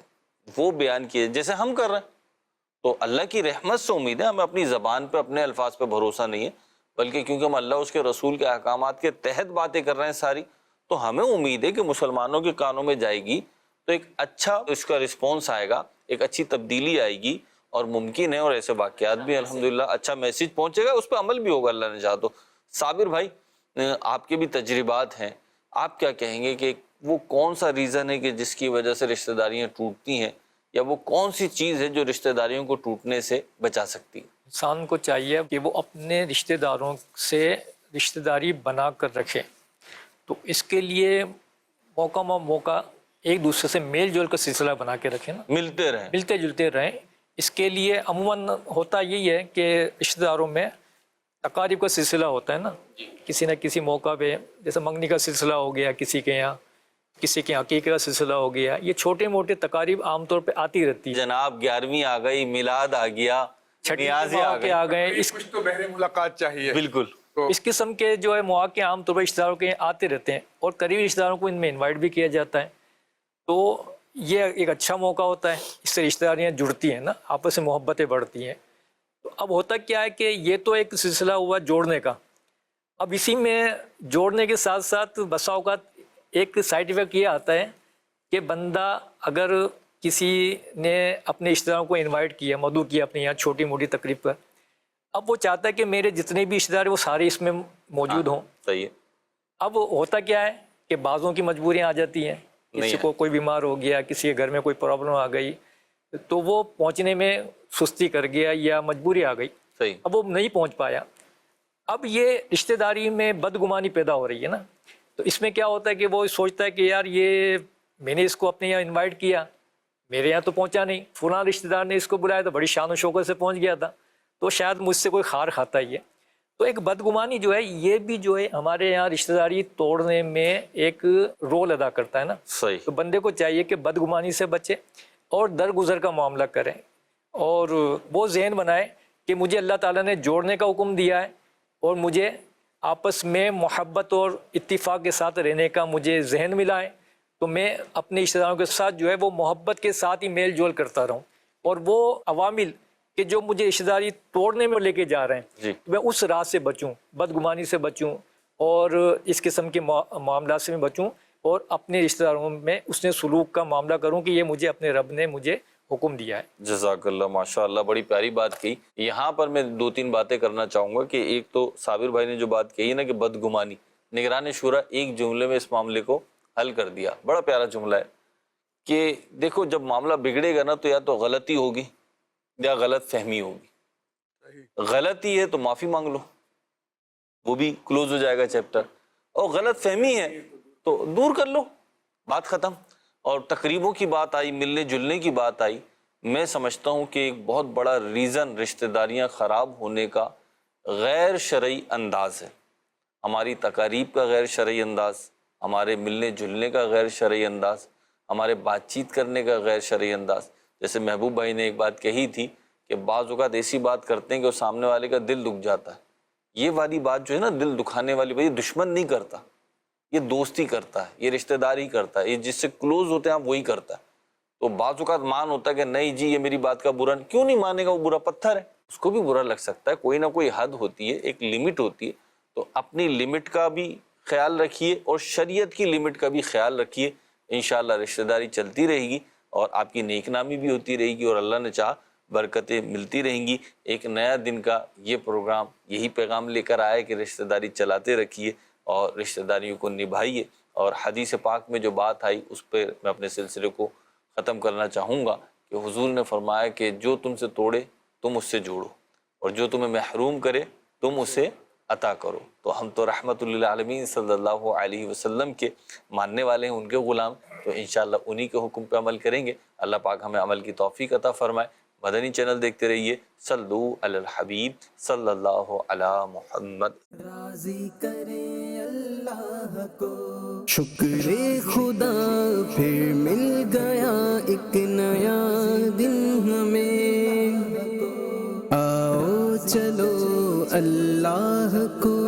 وہ بیان کیے جیسے ہم کر رہے ہیں تو اللہ کی رحمت سے امید ہے. ہمیں اپنی زبان پہ اپنے الفاظ پہ بھروسہ نہیں ہے, بلکہ کیونکہ ہم اللہ اس کے رسول کے احکامات کے تحت باتیں کر رہے ہیں ساری, تو ہمیں امید ہے کہ مسلمانوں کے کانوں میں جائے گی تو ایک اچھا اس کا رسپانس آئے گا, ایک اچھی تبدیلی آئے گی اور ممکن ہے اور ایسے واقعات بھی الحمدللہ اچھا میسیج پہنچے گا, اس پہ عمل بھی ہوگا اللہ نے چاہا تو. صابر بھائی آپ کے بھی تجربات ہیں, آپ کیا کہیں گے کہ وہ کون سا ریزن ہے کہ جس کی وجہ سے رشتہ داریاں ٹوٹتی ہیں, یا وہ کون سی چیز ہے جو رشتہ داریوں کو ٹوٹنے سے بچا سکتی ہے؟ انسان کو چاہیے کہ وہ اپنے رشتہ داروں سے رشتہ داری بنا کر رکھے. تو اس کے لیے موقع ایک دوسرے سے میل جول کا سلسلہ بنا کے رکھیں نا، ملتے رہیں. ملتے جلتے رہیں. اس کے لیے عموماً ہوتا یہی ہے کہ رشتہ داروں میں تقاریب کا سلسلہ ہوتا ہے نا، کسی نہ کسی موقع پہ، جیسے منگنی کا سلسلہ ہو گیا کسی کے یہاں، کسی کے عقیقے کا سلسلہ ہو گیا. یہ چھوٹے موٹے تقاریب عام طور پہ آتی رہتی ہے. جناب 11ویں آ گئی، میلاد آ گیا، چھٹی نیازیں آ مواقع گئی. آ گئے. کچھ تو بہر ملاقات چاہیے. بالکل. اس قسم کے جو ہے مواقع عام طور پر رشتہ داروں کے آتے رہتے ہیں، اور قریبی رشتہ داروں کو ان میں انوائٹ بھی کیا جاتا ہے. تو یہ ایک اچھا موقع ہوتا ہے، اس سے رشتہ داریاں جڑتی ہیں نا، آپس میں محبتیں بڑھتی ہیں. تو اب ہوتا کیا ہے کہ یہ تو ایک سلسلہ ہوا جوڑنے کا. اب اسی میں جوڑنے کے ساتھ ساتھ بسا اوقات ایک سائڈ افیکٹ یہ آتا ہے کہ بندہ اگر کسی نے اپنے رشتہ داروں کو انوائٹ کیا، مدعو کیا اپنے یہاں چھوٹی موٹی تقریب پر، اب وہ چاہتا ہے کہ میرے جتنے بھی رشتہ دار ہیں وہ سارے اس میں موجود ہوں. صحیح ہے. اب ہوتا کیا ہے کہ بعضوں کی مجبوریاں آ جاتی ہیں، کسی کو کوئی بیمار ہو گیا، کسی کے گھر میں کوئی پرابلم آ گئی، تو وہ پہنچنے میں سستی کر گیا یا مجبوری آ گئی، صحیح. اب وہ نہیں پہنچ پایا. اب یہ رشتہ داری میں بدگمانی پیدا ہو رہی ہے نا. تو اس میں کیا ہوتا ہے کہ وہ سوچتا ہے کہ یار یہ میں نے اس کو اپنے یہاں انوائٹ کیا، میرے یہاں تو پہنچا نہیں، فلاں رشتہ دار نے اس کو بلایا تو بڑی شان و شوکت سے پہنچ گیا تھا، تو شاید مجھ سے کوئی خار کھاتا ہی ہے. تو ایک بدگمانی جو ہے یہ بھی جو ہے ہمارے یہاں رشتہ داری توڑنے میں ایک رول ادا کرتا ہے نا. صحیح. تو بندے کو چاہیے کہ بدگمانی سے بچے اور درگزر کا معاملہ کریں، اور وہ ذہن بنائے کہ مجھے اللہ تعالیٰ نے جوڑنے کا حکم دیا ہے، اور مجھے آپس میں محبت اور اتفاق کے ساتھ رہنے کا مجھے ذہن ملا ہے. تو میں اپنے رشتہ داروں کے ساتھ جو ہے وہ محبت کے ساتھ ہی میل جول کرتا رہوں، اور وہ عوامل کہ جو مجھے رشتہ داری توڑنے میں لے کے جا رہے ہیں جی. میں اس راہ سے بچوں، بدگمانی سے بچوں، اور اس قسم کے معاملات سے میں بچوں، اور اپنے رشتہ داروں میں اس نے سلوک کا معاملہ کروں کہ یہ مجھے اپنے رب نے مجھے حکم دیا ہے. جزاک اللہ، ماشاء اللہ، بڑی پیاری بات کی. یہاں پر میں 2-3 باتیں کرنا چاہوں گا کہ ایک تو صابر بھائی نے جو بات کہی نا کہ بدگمانی، نگران شورا ایک جملے میں اس معاملے کو حل کر دیا. بڑا پیارا جملہ ہے کہ دیکھو جب معاملہ بگڑے گا نا تو یا تو غلطی ہوگی یا غلط فہمی ہوگی. غلطی ہے تو معافی مانگ لو، وہ بھی کلوز ہو جائے گا چیپٹر، اور غلط فہمی ہے تو دور کر لو، بات ختم. اور تقریبوں کی بات آئی، ملنے جلنے کی بات آئی، میں سمجھتا ہوں کہ ایک بہت بڑا ریزن رشتہ داریاں خراب ہونے کا غیر شرعی انداز ہے. ہماری تقاریب کا غیر شرعی انداز، ہمارے ملنے جلنے کا غیر شرعی انداز، ہمارے بات چیت کرنے کا غیر شرعی انداز. جیسے محبوب بھائی نے ایک بات کہی تھی کہ بعض اوقات ایسی بات کرتے ہیں کہ وہ سامنے والے کا دل دکھ جاتا ہے. یہ والی بات جو ہے نا دل دکھانے والی بات، یہ دشمن نہیں کرتا، یہ دوستی کرتا ہے، یہ رشتہ داری کرتا ہے، یہ جس سے کلوز ہوتے ہیں آپ وہی کرتا ہے. تو بعض اوقات مان ہوتا ہے کہ نہیں جی یہ میری بات کا برا، کیوں نہیں مانے گا، وہ برا پتھر ہے، اس کو بھی برا لگ سکتا ہے. کوئی نہ کوئی حد ہوتی ہے، ایک لمٹ ہوتی ہے. تو اپنی لمٹ کا بھی خیال رکھیے اور شریعت کی لمٹ کا بھی خیال رکھیے. انشاءاللہ رشتہ داری چلتی رہے گی اور آپ کی نیک نامی بھی ہوتی رہے گی، اور اللہ نے چاہ برکتیں ملتی رہیں گی. ایک نیا دن کا یہ پروگرام یہی پیغام لے کر آیا کہ رشتہ داری چلاتے رکھیے اور رشتہ داریوں کو نبھائیے. اور حدیث پاک میں جو بات آئی اس پہ میں اپنے سلسلے کو ختم کرنا چاہوں گا کہ حضور نے فرمایا کہ جو تم سے توڑے تم اس سے جوڑو، اور جو تمہیں محروم کرے تم اسے عطا کرو. تو ہم تو رحمت للعالمین صلی اللہ علیہ وسلم کے ماننے والے ہیں، ان کے غلام، تو انشاءاللہ انہی کے حکم پہ عمل کریں گے. اللہ پاک ہمیں عمل کی توفیق عطا فرمائے. مدنی چینل دیکھتے رہیے. صلو علی الحبیب صلی اللہ علی محمد. راضی کرے اللہ کو شکر خدا، پھر مل گیا ایک نیا دن ہمیں. آؤ چلو اللہ کو